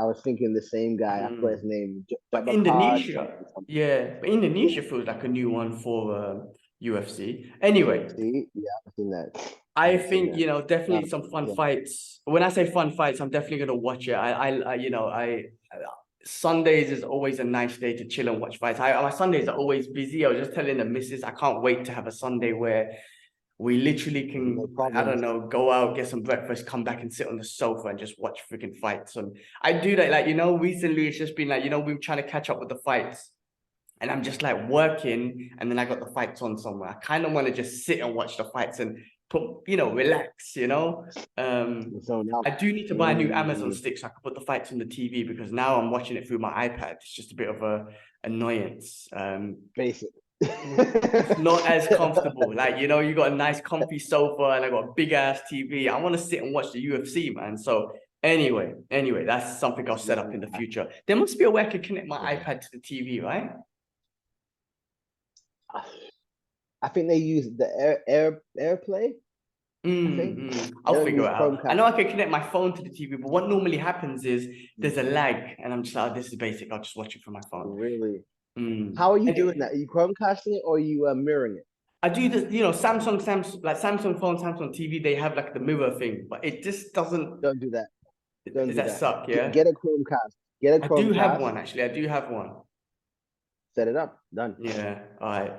I was thinking the same guy. I forgot his mm. name. But Jabakard something Indonesia, something. yeah, but Yeah. Indonesia feels like a new one for UFC. Anyway, See, yeah, I haven't seen that. I I haven't seen think that. definitely some fun Yeah. fights. When I say fun fights, I'm definitely gonna watch it. Sundays is always a nice day to chill and watch fights. My Sundays are always busy. I was just telling the missus I can't wait to have a Sunday where we literally No can, I don't problems. know, go out, get some breakfast, come back and sit on the sofa and just watch freaking fights. And I do that, like, recently it's just been like, we've trying to catch up with the fights. And I'm just like working, and then I got the fights on somewhere. I kind of want to just sit and watch the fights and relax, zone out. I do need to buy a new Amazon stick so I can put the fights on the TV, because now I'm watching it through my iPad. It's just a bit of a annoyance. Basic. It's not as comfortable. Like, you got a nice comfy sofa and I got a big ass TV. I want to sit and watch the UFC, man. So anyway, that's something I'll set up in the future. There must be a way I can connect my iPad to the TV, right? I think they use the AirPlay. I'll figure it out. Chromecast. I know I can connect my phone to the TV, but what normally happens is there's a lag, and I'm just like, oh, this is basic. I'll just watch it from my phone. Really? How are you doing that? Are you Chromecasting it or are you mirroring it? I do this, Samsung phone, Samsung TV, they have like the mirror thing, but it just doesn't. Don't do that. Don't Does do that that. suck? Yeah. Get a Chromecast. Get a Chromecast. I do have one, actually. I do have one. Set it up. Done. Yeah. All right.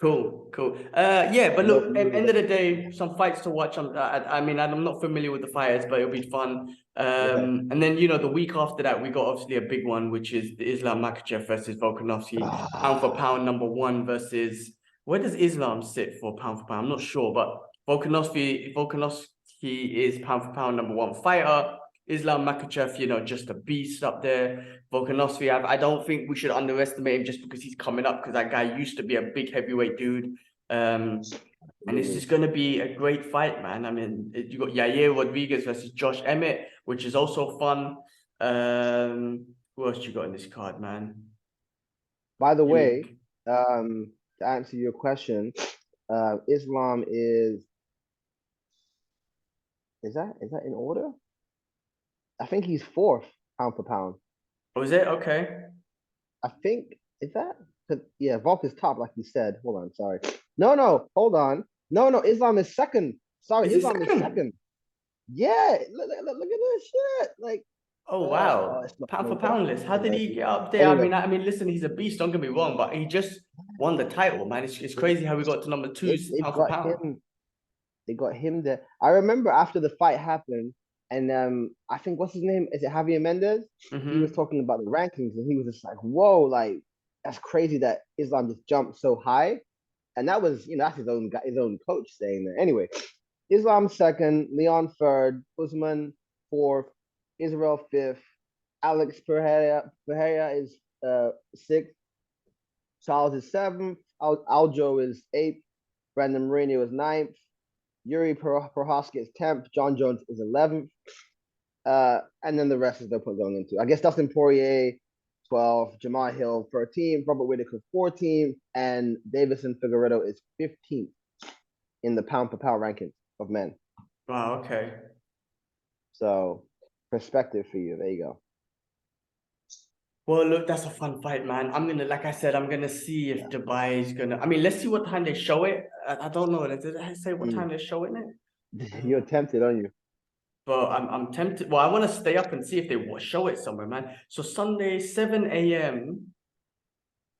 Cool. Yeah, but look, at the end of the day, some fights to watch. I mean, I'm not familiar with the fighters, but it'll be fun. And then, the week after that, we got obviously a big one, which is the Islam Makhachev versus Volkanovski, pound for pound #1 versus, where does Islam sit for pound for pound? I'm not sure, but Volkanovski is pound for pound #1 fighter. Islam Makhachev, just a beast up there. Volkanovski, I don't think we should underestimate him just because he's coming up, because that guy used to be a big heavyweight dude. And it's just going to be a great fight, man. I mean, you got Yair Rodriguez versus Josh Emmett, which is also fun. Who else you got in this card, man? By the way, to answer your question, Islam is that in order? I think he's 4th pound for pound. Oh, is it? Okay. I think, is that? Yeah, Volk is top, like you said. Hold on, sorry. No, hold on. No, Islam is 2nd. Sorry, Islam is 2nd. Yeah, look at this shit. Like, oh wow, pound for pound list. How did he get up there? Anyway. I mean, listen, he's a beast. Don't get me wrong, but he just won the title, man. It's crazy how we got to #2 pound for pound. They got him there. I remember after the fight happened, and I think, what's his name? Is it Javier Mendez? He was talking about the rankings, and he was just like, "Whoa, like that's crazy that Islam just jumped so high." And that was, that's his own coach saying that. Anyway, Islam 2nd, Leon 3rd, Usman 4th, Israel 5th, Alex Pereira is 6th, Charles is 7th, Aljo is 8th, Brandon Moreno is 9th, Yuri Prohaska is 10th, John Jones is 11th, and then the rest is they'll put going into. I guess Dustin Poirier 12th, Jamal Hill 13th, Robert Whittaker 14th, and Davison Figueredo is 15th in the pound for pound rankings of men. Wow, okay. So perspective for you. There you go. Well, look, that's a fun fight, man. Like I said, I'm gonna see if Dubai is gonna. I mean, let's see what time they show it. I don't know. Did I say what time they're showing it? You're tempted, aren't you? But I'm tempted. Well, I want to stay up and see if they show it somewhere, man. So Sunday, 7 a.m.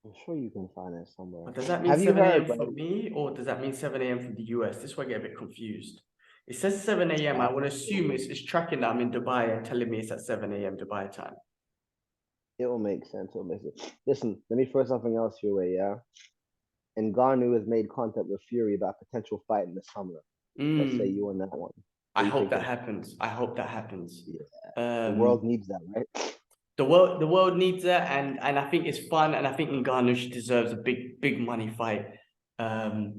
I'm sure you can find it somewhere. But does that mean 7 a.m. for me, or does that mean 7 a.m. from the US? This is where I get a bit confused. It says 7 a.m. I would assume it's tracking that I'm in Dubai and telling me it's at 7 a.m. Dubai time. It will make sense. Listen, let me throw something else your way, yeah? Ngannou has made contact with Fury about potential fight in the summer. Let's say you won that one. I hope that happens. Yeah. The world needs that, right? The world needs that, and I think it's fun, and I think Ngannou deserves a big money fight. And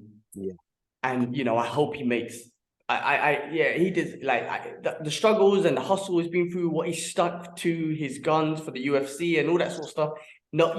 I hope he makes. He did, like the struggles and the hustle he's been through, what he stuck to his guns for the UFC and all that sort of stuff. No,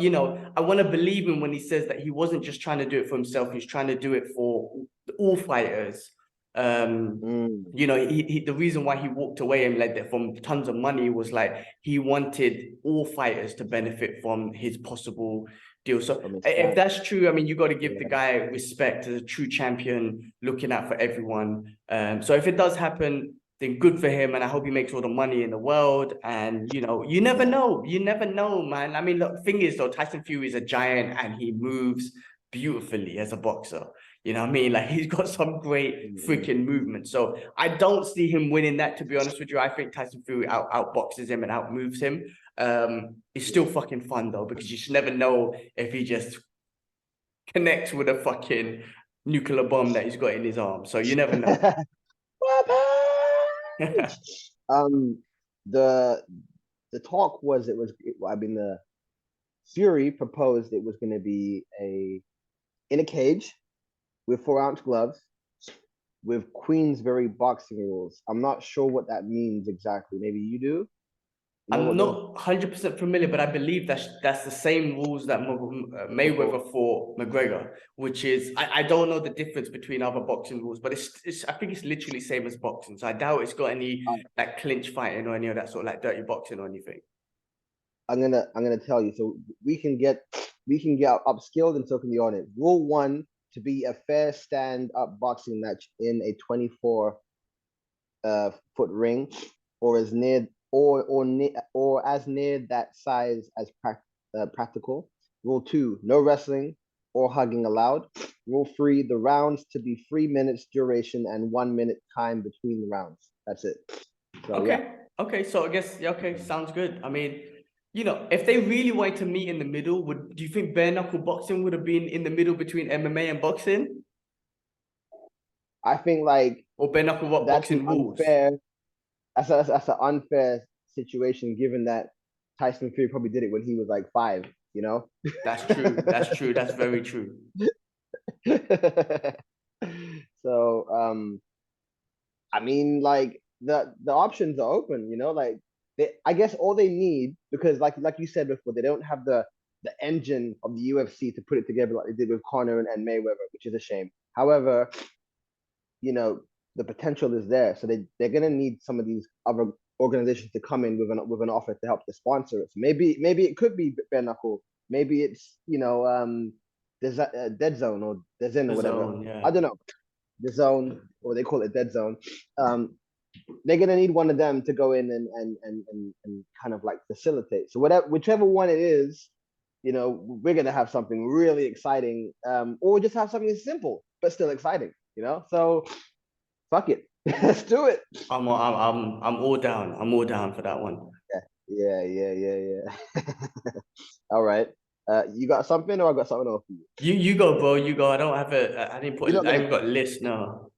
I want to believe him when he says that he wasn't just trying to do it for himself. He's trying to do it for all fighters. The reason why he walked away and led from tons of money was like he wanted all fighters to benefit from his possible deal. So if that's true, I mean, you got to give the guy respect as a true champion, looking out for everyone. So if it does happen, then good for him, and I hope he makes all the money in the world. And you never know, man. I mean, look, thing is though, Tyson Fury is a giant and he moves beautifully as a boxer. You know what I mean? Like, he's got some great freaking movement. So I don't see him winning that, to be honest with you. I think Tyson Fury outboxes him and outmoves him. It's still fucking fun though, because you just never know if he just connects with a fucking nuclear bomb that he's got in his arm. So you never know. um, the the talk was I mean the Fury proposed it was going to be in a cage with 4-ounce gloves with Queensberry boxing rules. I'm not sure what that means exactly. Maybe you do. You know I'm what those not 100% familiar, but I believe that's the same rules that Mayweather fought McGregor, which is I don't know the difference between other boxing rules, but it's I think it's literally same as boxing. So I doubt it's got any like clinch fighting or any of that sort of like dirty boxing or anything. I'm gonna tell you. So we can get upskilled, and so can the audience. Rule 1: to be a fair stand-up boxing match in a 24 foot ring, or as near or as near that size as practical. Rule 2: no wrestling or hugging allowed. Rule 3: the rounds to be 3 minutes duration and 1 minute time between the rounds. That's it. So Okay. yeah. Okay. So I guess okay, sounds good. I mean, you know, if they really wanted to meet in the middle, do you think bare knuckle boxing would have been in the middle between MMA and boxing? I think like Or bare knuckle that's an boxing rules? unfair that's an unfair situation given that Tyson Fury probably did it when he was like 5, you know? That's true. That's true. That's very true. So I mean like the options are open, you know, like I guess all they need, because like you said before, they don't have the engine of the UFC to put it together like they did with Conor and Mayweather, which is a shame. However, you know, the potential is there. So they're gonna need some of these other organizations to come in with an offer to help to sponsor it. So maybe it could be bare knuckle. Maybe it's there's a Dead Zone or Dead Zone or The whatever. zone, yeah. I don't know. The Zone, or they call it Dead Zone. They're gonna need one of them to go in and kind of like facilitate. So whichever one it is, you know, we're gonna have something really exciting, or just have something simple but still exciting. You know, so fuck it. Let's do it. I'm all down. I'm all down for that one. Yeah. All right. You got something, or I got something else for you? You go, bro. You go. I don't have I didn't You're not I gonna. haven't got a list now.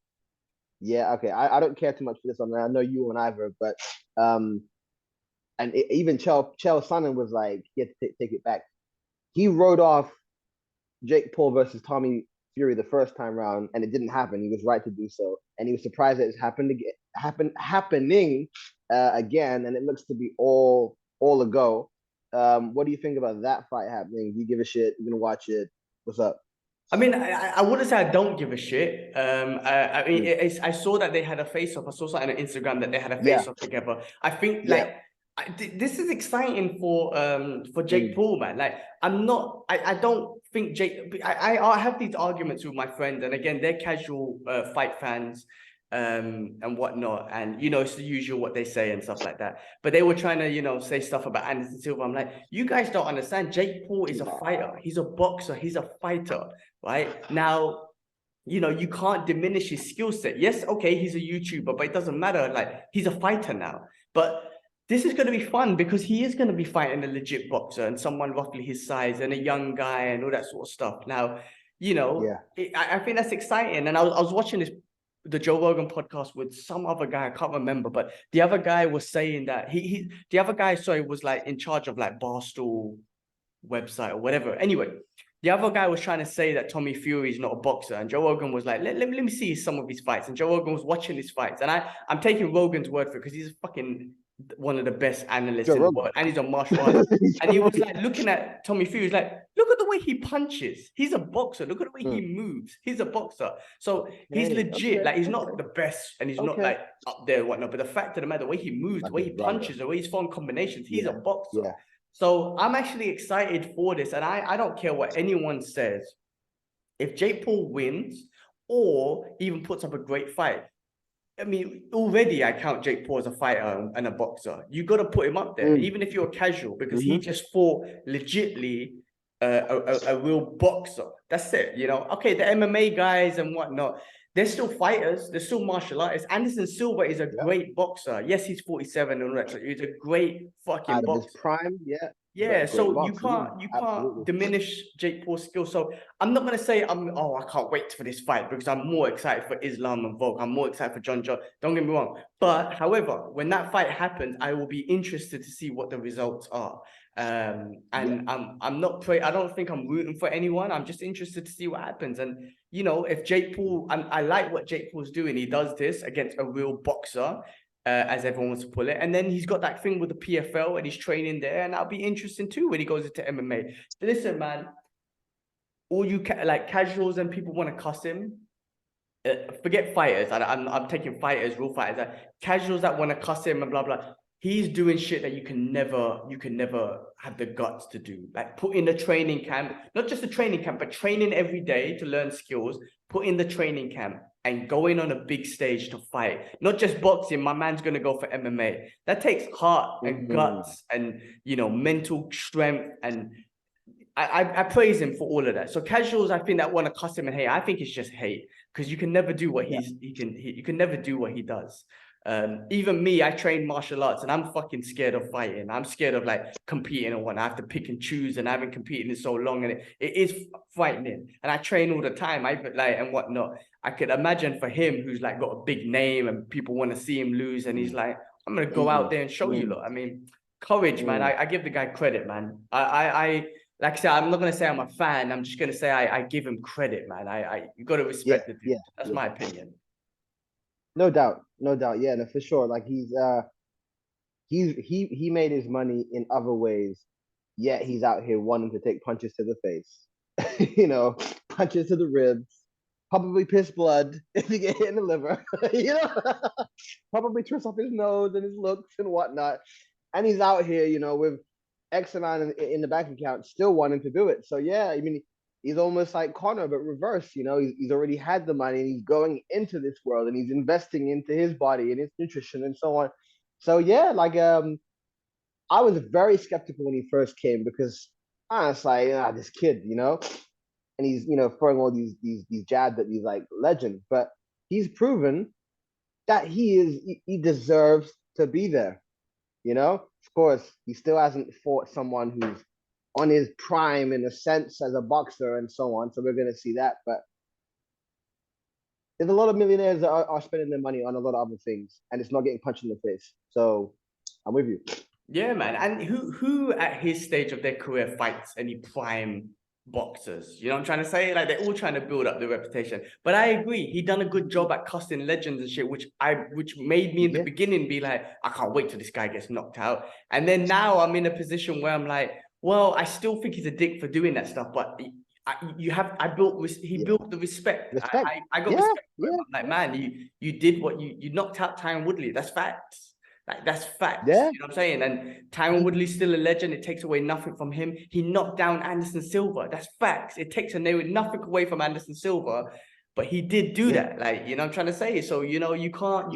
Yeah. Okay. I don't care too much for this one. I know you won't either, but um, and even Chael Sonnen was like, he had to take it back. He wrote off Jake Paul versus Tommy Fury the first time round, and it didn't happen. He was right to do so, and he was surprised that it's happening again, and it looks to be all a go. What do you think about that fight happening? Do you give a shit? You gonna watch it? What's up? I mean, I wouldn't say I don't give a shit. I mean, I saw that they had a face off. I saw something on Instagram that they had a Yeah, face off together. I think yeah. like this is exciting for Jake Mm. Paul, man. Like I don't think Jake. I have these arguments with my friends, and again, they're casual fight fans. And whatnot, and you know, it's the usual what they say and stuff like that. But they were trying to, you know, say stuff about Anderson Silva. I'm like, you guys don't understand. Jake Paul is a fighter. He's a boxer. He's a fighter, right? Now, you know, you can't diminish his skill set. Yes, okay, he's a YouTuber, but it doesn't matter. Like, he's a fighter now. But this is going to be fun because he is going to be fighting a legit boxer and someone roughly his size and a young guy and all that sort of stuff. Now, you know, Yeah. I think that's exciting. And I was watching the Joe Rogan podcast with some other guy, I can't remember, but the other guy was saying that the other guy, sorry, was like in charge of like Barstool website or whatever. Anyway, the other guy was trying to say that Tommy Fury is not a boxer, and Joe Rogan was like, let me see some of his fights. And Joe Rogan was watching his fights, and I'm taking Rogan's word for it because he's fucking one of the best analysts Joe in the Rogan. world, and he's a martial artist. And he was like looking at Tommy Fury, he's like, look at the way he punches. He's a boxer. Look at the way he moves. He's a boxer. So he's Hey, legit. okay, Like he's not the best, and he's not okay. like up there, whatnot. But the fact of the matter, the way he moves, the Like way his he brother. punches, the way he's throwing combinations, he's a boxer. Yeah. So I'm actually excited for this, and I don't care what anyone says. If Jake Paul wins or even puts up a great fight, I mean, already I count Jake Paul as a fighter and a boxer. You got to put him up there, even if you're casual, because he just fought legitly a real boxer. That's it. You know, okay, the MMA guys and whatnot, they're still fighters. They're still martial artists. Anderson Silva is a great boxer. Yes, he's 47 and all that. He's a great fucking Out of his boxer. prime, yeah. Yeah, great so remarks. Yeah, you can't absolutely. diminish Jake Paul's skill. So I'm not gonna say I can't wait for this fight because I'm more excited for Islam and Volk. I'm more excited for John John. Don't get me wrong. But however, when that fight happens, I will be interested to see what the results are. Yeah. And I'm not I don't think I'm rooting for anyone. I'm just interested to see what happens. And you know, if Jake Paul, I like what Jake Paul's doing. He does this against a real boxer. As everyone wants to pull it. And then he's got that thing with the PFL and he's training there. And that'll be interesting too when he goes into MMA. Listen, man, all you like casuals and people want to cuss him. Forget fighters. I'm taking fighters, real fighters. Casuals that want to cuss him and blah blah. He's doing shit that you can never have the guts to do. Like put in the training camp, not just the training camp, but training every day to learn skills. Put in the training camp and going on a big stage to fight. Not just boxing. My man's gonna go for MMA. That takes heart and guts and mental strength and I praise him for all of that. So casuals, I think that want to cuss him and hate. I think it's just hate because you can never do what you can never do what he does. Even me, I train martial arts and I'm fucking scared of fighting. I'm scared of like competing and what I have to pick and choose and I haven't competed in so long and it is frightening. And I train all the time. I like and whatnot. I could imagine for him who's like got a big name and people want to see him lose and he's like, I'm gonna go out there and show you. Look, I mean, courage, man. I give the guy credit, man. I like I said, I'm not gonna say I'm a fan. I'm just gonna say I give him credit, man. You got to Yeah, respect the dude. yeah, That's yeah. my opinion. No doubt, no doubt. Yeah, no, for sure. Like he made his money in other ways, yet he's out here wanting to take punches to the face. Punches to the ribs, probably piss blood if you get hit in the liver. Probably twist off his nose and his looks and whatnot. And he's out here, with X amount in the bank account, still wanting to do it. So yeah, I mean, he's almost like Connor, but reverse. He's already had the money and he's going into this world and he's investing into his body and his nutrition and so on. So yeah, like I was very skeptical when he first came because I was like, this kid, and he's throwing all these jabs at these like legends, but he's proven that he deserves to be there. Of course, he still hasn't fought someone who's on his prime in a sense as a boxer and so on. So we're gonna see that, but there's a lot of millionaires that are spending their money on a lot of other things, and it's not getting punched in the face. So I'm with you. Yeah, man. And who at his stage of their career fights any prime boxers? You know what I'm trying to say? Like they're all trying to build up their reputation. But I agree, he done a good job at cussing legends and shit, which made me in the beginning be like, I can't wait till this guy gets knocked out. And then now I'm in a position where I'm like, well, I still think he's a dick for doing that stuff, but I built the respect. Respect. I got Yeah, respect for him. yeah, I'm like, man, you did what you knocked out Tyron Woodley. That's facts. Like that's facts. yeah. You know what I'm saying? And Tyron Woodley's still a legend. It takes away nothing from him. He knocked down Anderson Silva. That's facts. It takes nothing away from Anderson Silva, but he did do that. Like, you know what I'm trying to say? So, you can't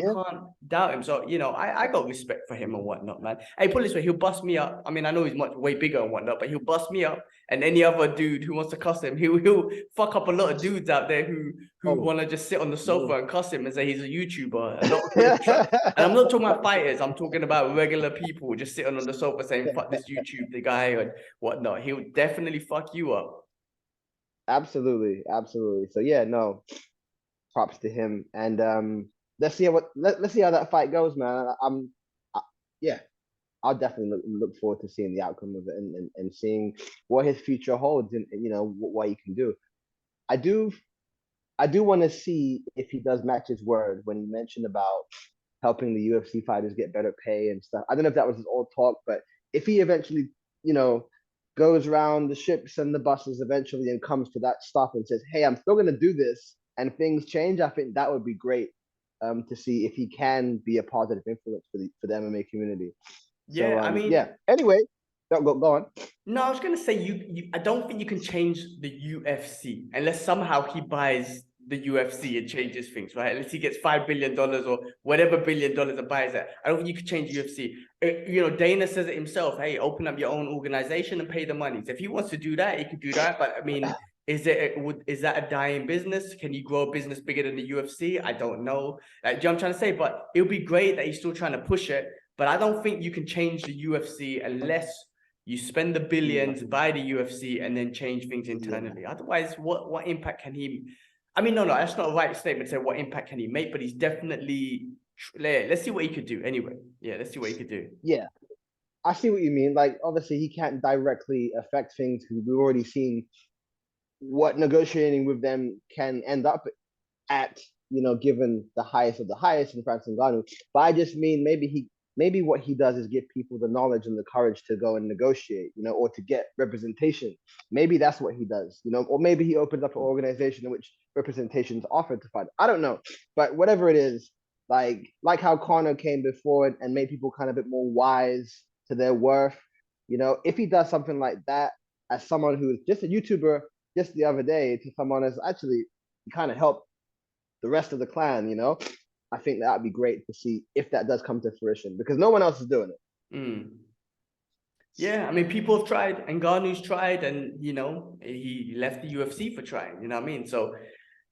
doubt him. So, I got respect for him and whatnot, man. Hey, put it this way, he'll bust me up. I mean, I know he's way bigger and whatnot, but he'll bust me up. And any other dude who wants to cuss him, he'll fuck up a lot of dudes out there who want to just sit on the sofa and cuss him and say he's a YouTuber. And I'm not talking about fighters. I'm talking about regular people just sitting on the sofa saying, fuck this YouTube, the guy and whatnot. He'll definitely fuck you up. Absolutely, absolutely. So yeah, no, props to him. And let's see let's see how that fight goes, man. Yeah, I'll definitely look forward to seeing the outcome of it and seeing what his future holds and what he can do. I do want to see if he does match his word when he mentioned about helping the UFC fighters get better pay and stuff. I don't know if that was his old talk, but if he eventually, goes around the ships and the buses eventually and comes to that stuff and says, "Hey, I'm still going to do this," and things change, I think that would be great to see if he can be a positive influence for the MMA community. Yeah, So, I mean, yeah. Anyway, go on. No, I was gonna say I don't think you can change the UFC unless somehow he buys the UFC and changes things, right? Unless he gets $5 billion or whatever $1 billion and buys it. I don't think you can change UFC. Dana says it himself. Hey, open up your own organization and pay the money. So if he wants to do that, he could do that. But I mean, is that a dying business? Can you grow a business bigger than the UFC? I don't know. Do you know what I'm trying to say? But it would be great that he's still trying to push it. But I don't think you can change the UFC unless You spend the billions, buy the UFC, and then change things internally. Yeah. Otherwise, what impact can he? I mean, no, that's not a right statement to say what impact can he make, but he's definitely. Let's see what he could do. Anyway, yeah, let's see what he could do. Yeah, I see what you mean. Like, obviously, he can't directly affect things because we've already seen what negotiating with them can end up at, given the highest of the highest in Francis Ngannou. But I just mean maybe what he does is give people the knowledge and the courage to go and negotiate, or to get representation. Maybe that's what he does, or maybe he opens up an organization in which representation is offered to fight. I don't know, but whatever it is, like how Conor came before and made people kind of a bit more wise to their worth. If he does something like that, as someone who's just a YouTuber, just the other day, to someone as actually kind of helped the rest of the clan, I think that would be great to see if that does come to fruition because no one else is doing it. Yeah, I mean, people have tried, and Ngannou's tried, and he left the UFC for trying. You know what I mean? So,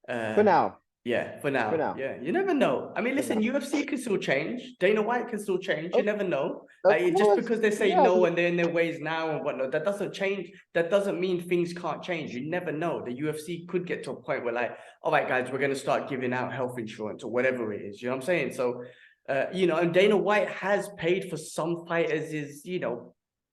For now. Yeah, for now. Yeah, you never know. I mean, listen, UFC can still change. Dana White can still change. You never know. Like, just because they say no and they're in their ways now and whatnot, that doesn't change. That doesn't mean things can't change. You never know. The UFC could get to a point where, like, all right, guys, we're going to start giving out health insurance or whatever it is. You know what I'm saying? So, and Dana White has paid for some fighters'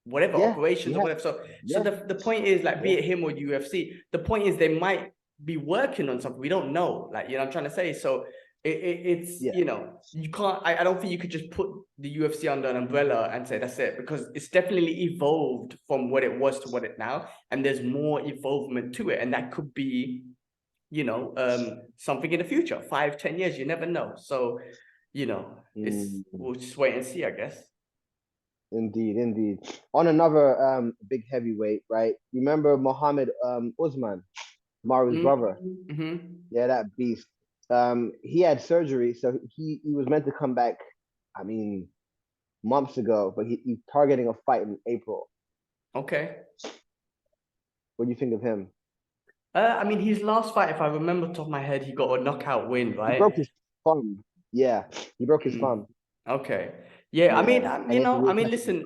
whatever operations or whatever. So the point is, like, be it him or UFC, the point is they might be working on something. We don't know, like, I'm trying to say. So it's you can't. I don't think you could just put the UFC under an umbrella and say that's it, because it's definitely evolved from what it was to what it now, and there's more evolvement to it, and that could be something in the future, 5-10 years. You never know. So we'll just wait and see, I guess. Indeed. On another big heavyweight, right? Remember Mohammed Usman, Maru's brother? Yeah, that beast. He had surgery, so he was meant to come back, I mean, months ago, but he's targeting a fight in April. Okay. What do you think of him? I mean, his last fight, if I remember top of my head, he got a knockout win, right? He broke his thumb. Yeah, he broke his thumb. Okay. Yeah, I mean, listen,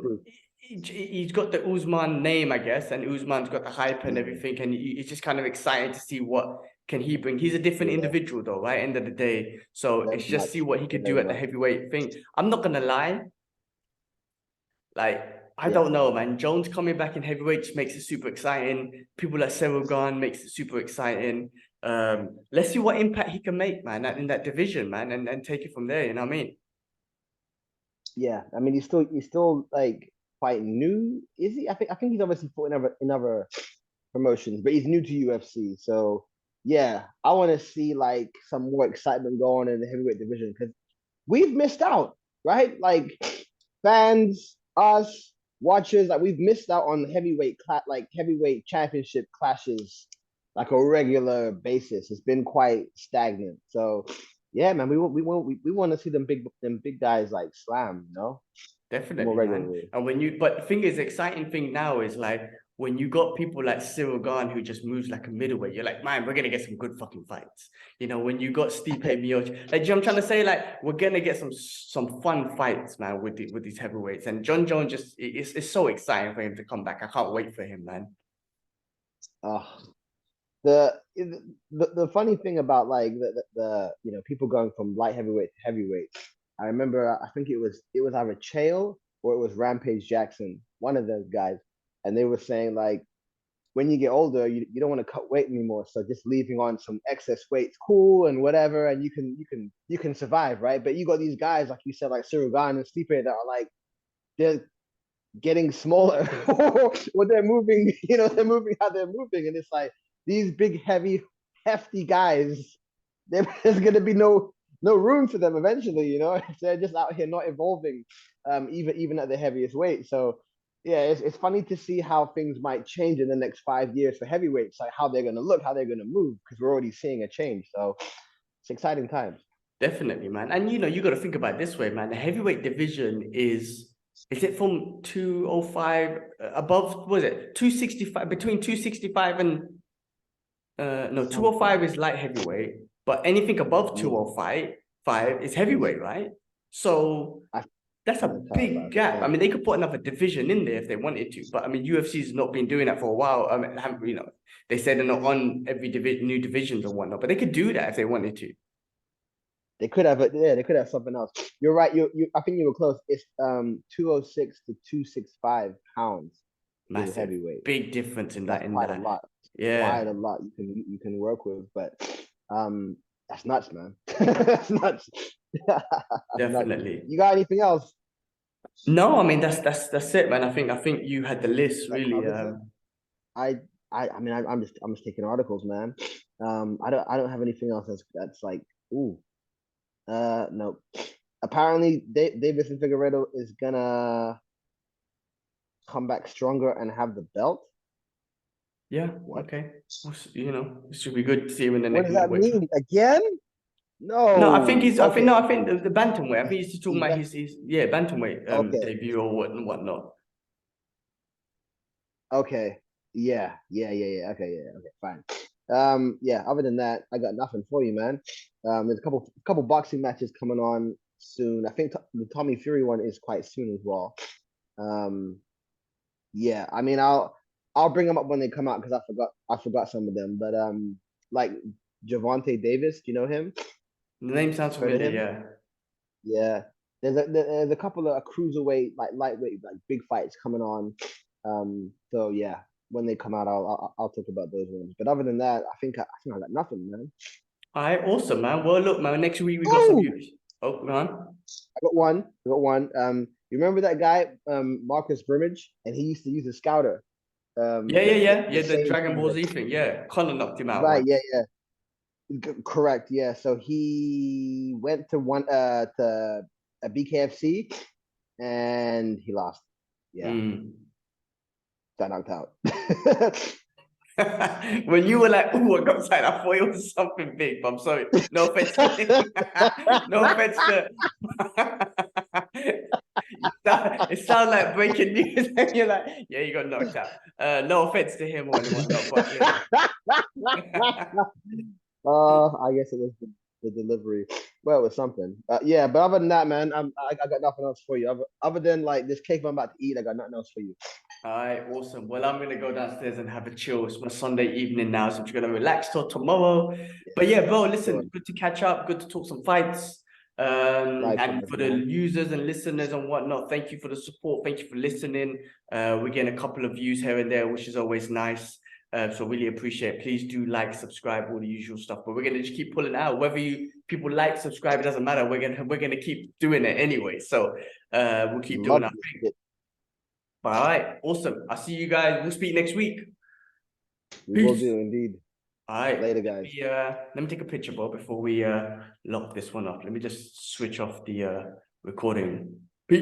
he's got the Usman name, I guess, and Usman's got the hype and everything, and it's just kind of exciting to see what can he bring. He's a different individual, though, right? End of the day, so it's just see what he could do at the heavyweight thing. I'm not gonna lie, like, I don't know, man. Jones coming back in heavyweight just makes it super exciting. People like Cyril Gane makes it super exciting. Let's see what impact he can make, man, in that division, man, and take it from there. You know what I mean? Yeah, I mean, he's still like quite new, is he? I think he's obviously fought in other promotions, but he's new to UFC. So yeah, I want to see like some more excitement going on in the heavyweight division because we've missed out, right? Like fans, us, watchers, like we've missed out on heavyweight championship clashes like a regular basis. It's been quite stagnant. So yeah, man, we want to see them big guys like slam, Definitely, man. And but the thing is, the exciting thing now is like when you got people like Cyril Gane who just moves like a middleweight, you're like, man, we're gonna get some good fucking fights. When you got Stipe Miocic, like, I'm trying to say, like, we're gonna get some fun fights, man, with these heavyweights. And John Jones it's so exciting for him to come back. I can't wait for him, man. The funny thing about like the people going from light heavyweight to heavyweight, I remember I think it was either Chael or it was Rampage Jackson, one of those guys, and they were saying like when you get older, you don't want to cut weight anymore, so just leaving on some excess weight's cool and whatever, and you can survive, right? But you got these guys like you said, like Cyril Gane and Stipe, that are like they're getting smaller or they're moving, they're moving how they're moving, and it's like these big, heavy, hefty guys, there's gonna be no room for them eventually, they're just out here not evolving, even at the heaviest weight. So yeah, it's funny to see how things might change in the next 5 years for heavyweights, like how they're gonna look, how they're gonna move, because we're already seeing a change. So it's exciting times. Definitely, man. And you got to think about it this way, man. The heavyweight division is it from 205 above, was it 265, between 265 and no, 205 is light heavyweight, but anything above 205 is heavyweight, right? So That's a in the top big 5. gap. I Insane. mean, they could put another division in there if they wanted to, but I mean, UFC's not been doing that for a while. I mean, you know, they said they're not on every new divisions and whatnot, but they could do that if they wanted to. They could have, yeah, they could have something else. You're right. I think you were close. It's 206 to 265 pounds is Massive, heavyweight. big difference in That's that. In quite a that, lot. yeah, Quite a lot you can work with, but that's nuts, man. That's nuts. That's nuts. definitely. You got anything else? No, I mean that's it, man. I think you had the list That really. covers it. I I mean I'm just taking articles, man. I don't have anything else that's like ooh no. Apparently Davis and Figueredo is gonna come back stronger and have the belt. Yeah. What? Okay. You know, it should be good to see him in the What next does that weight. mean? Again? No, I think No. he's. I think Okay. no. I think the bantamweight. I think he's just talking He's about back. his yeah bantamweight Okay. debut or whatnot. Okay. Yeah. Okay, yeah, okay, fine. Yeah, other than that, I got nothing for you, man. There's a couple boxing matches coming on soon. I think the Tommy Fury one is quite soon as well. Yeah, I mean, I'll bring them up when they come out because I forgot some of them. But like Javante Davis, do you know him? The name sounds Heard of familiar. him? Yeah. Yeah. There's a couple of cruiserweight, like lightweight, like big fights coming on. So yeah, when they come out, I'll talk about those ones. But other than that, I think I got nothing, man. All right. Awesome, man. Well, look, man. Next week we got some. Oh, Oh, man. I got one. I got one. You remember that guy, Marcus Brimage, and he used to use a scouter. The The same Dragon thing. Ball Z thing. Yeah, Connor knocked him out Right. once. Yeah. Correct. Yeah. So he went to a BKFC and he lost. Yeah, Mm. got knocked out. When you were like, "Oh, I got signed," I thought it was something big. But I'm sorry. No offense. No offense to. It sounds like breaking news, and you're like, "Yeah, you got knocked out." No offense to him or whatnot, but you know. I guess it was the delivery. Well, it was something. Yeah, but other than that, man, I got nothing else for you. Other than like this cake I'm about to eat, I got nothing else for you. All right, awesome. Well, I'm gonna go downstairs and have a chill. It's my Sunday evening now, so I'm just gonna relax till tomorrow. But yeah, bro, Sure. listen, good to catch up, good to talk some fights. And Likewise, for the man. users and listeners and whatnot, thank you for the support. Thank you for listening. We're getting a couple of views here and there, which is always nice. So really appreciate it. Please do like, subscribe, all the usual stuff. But we're gonna just keep pulling out. Whether people like, subscribe, it doesn't matter. We're gonna keep doing it anyway. So we'll keep doing Love our this thing. shit. All right, awesome. I'll see you guys. We'll speak next week. We will Peace. do indeed. All right. Later, guys. Let me take a picture, bro, before we lock this one up. Let me just switch off the recording. Peace.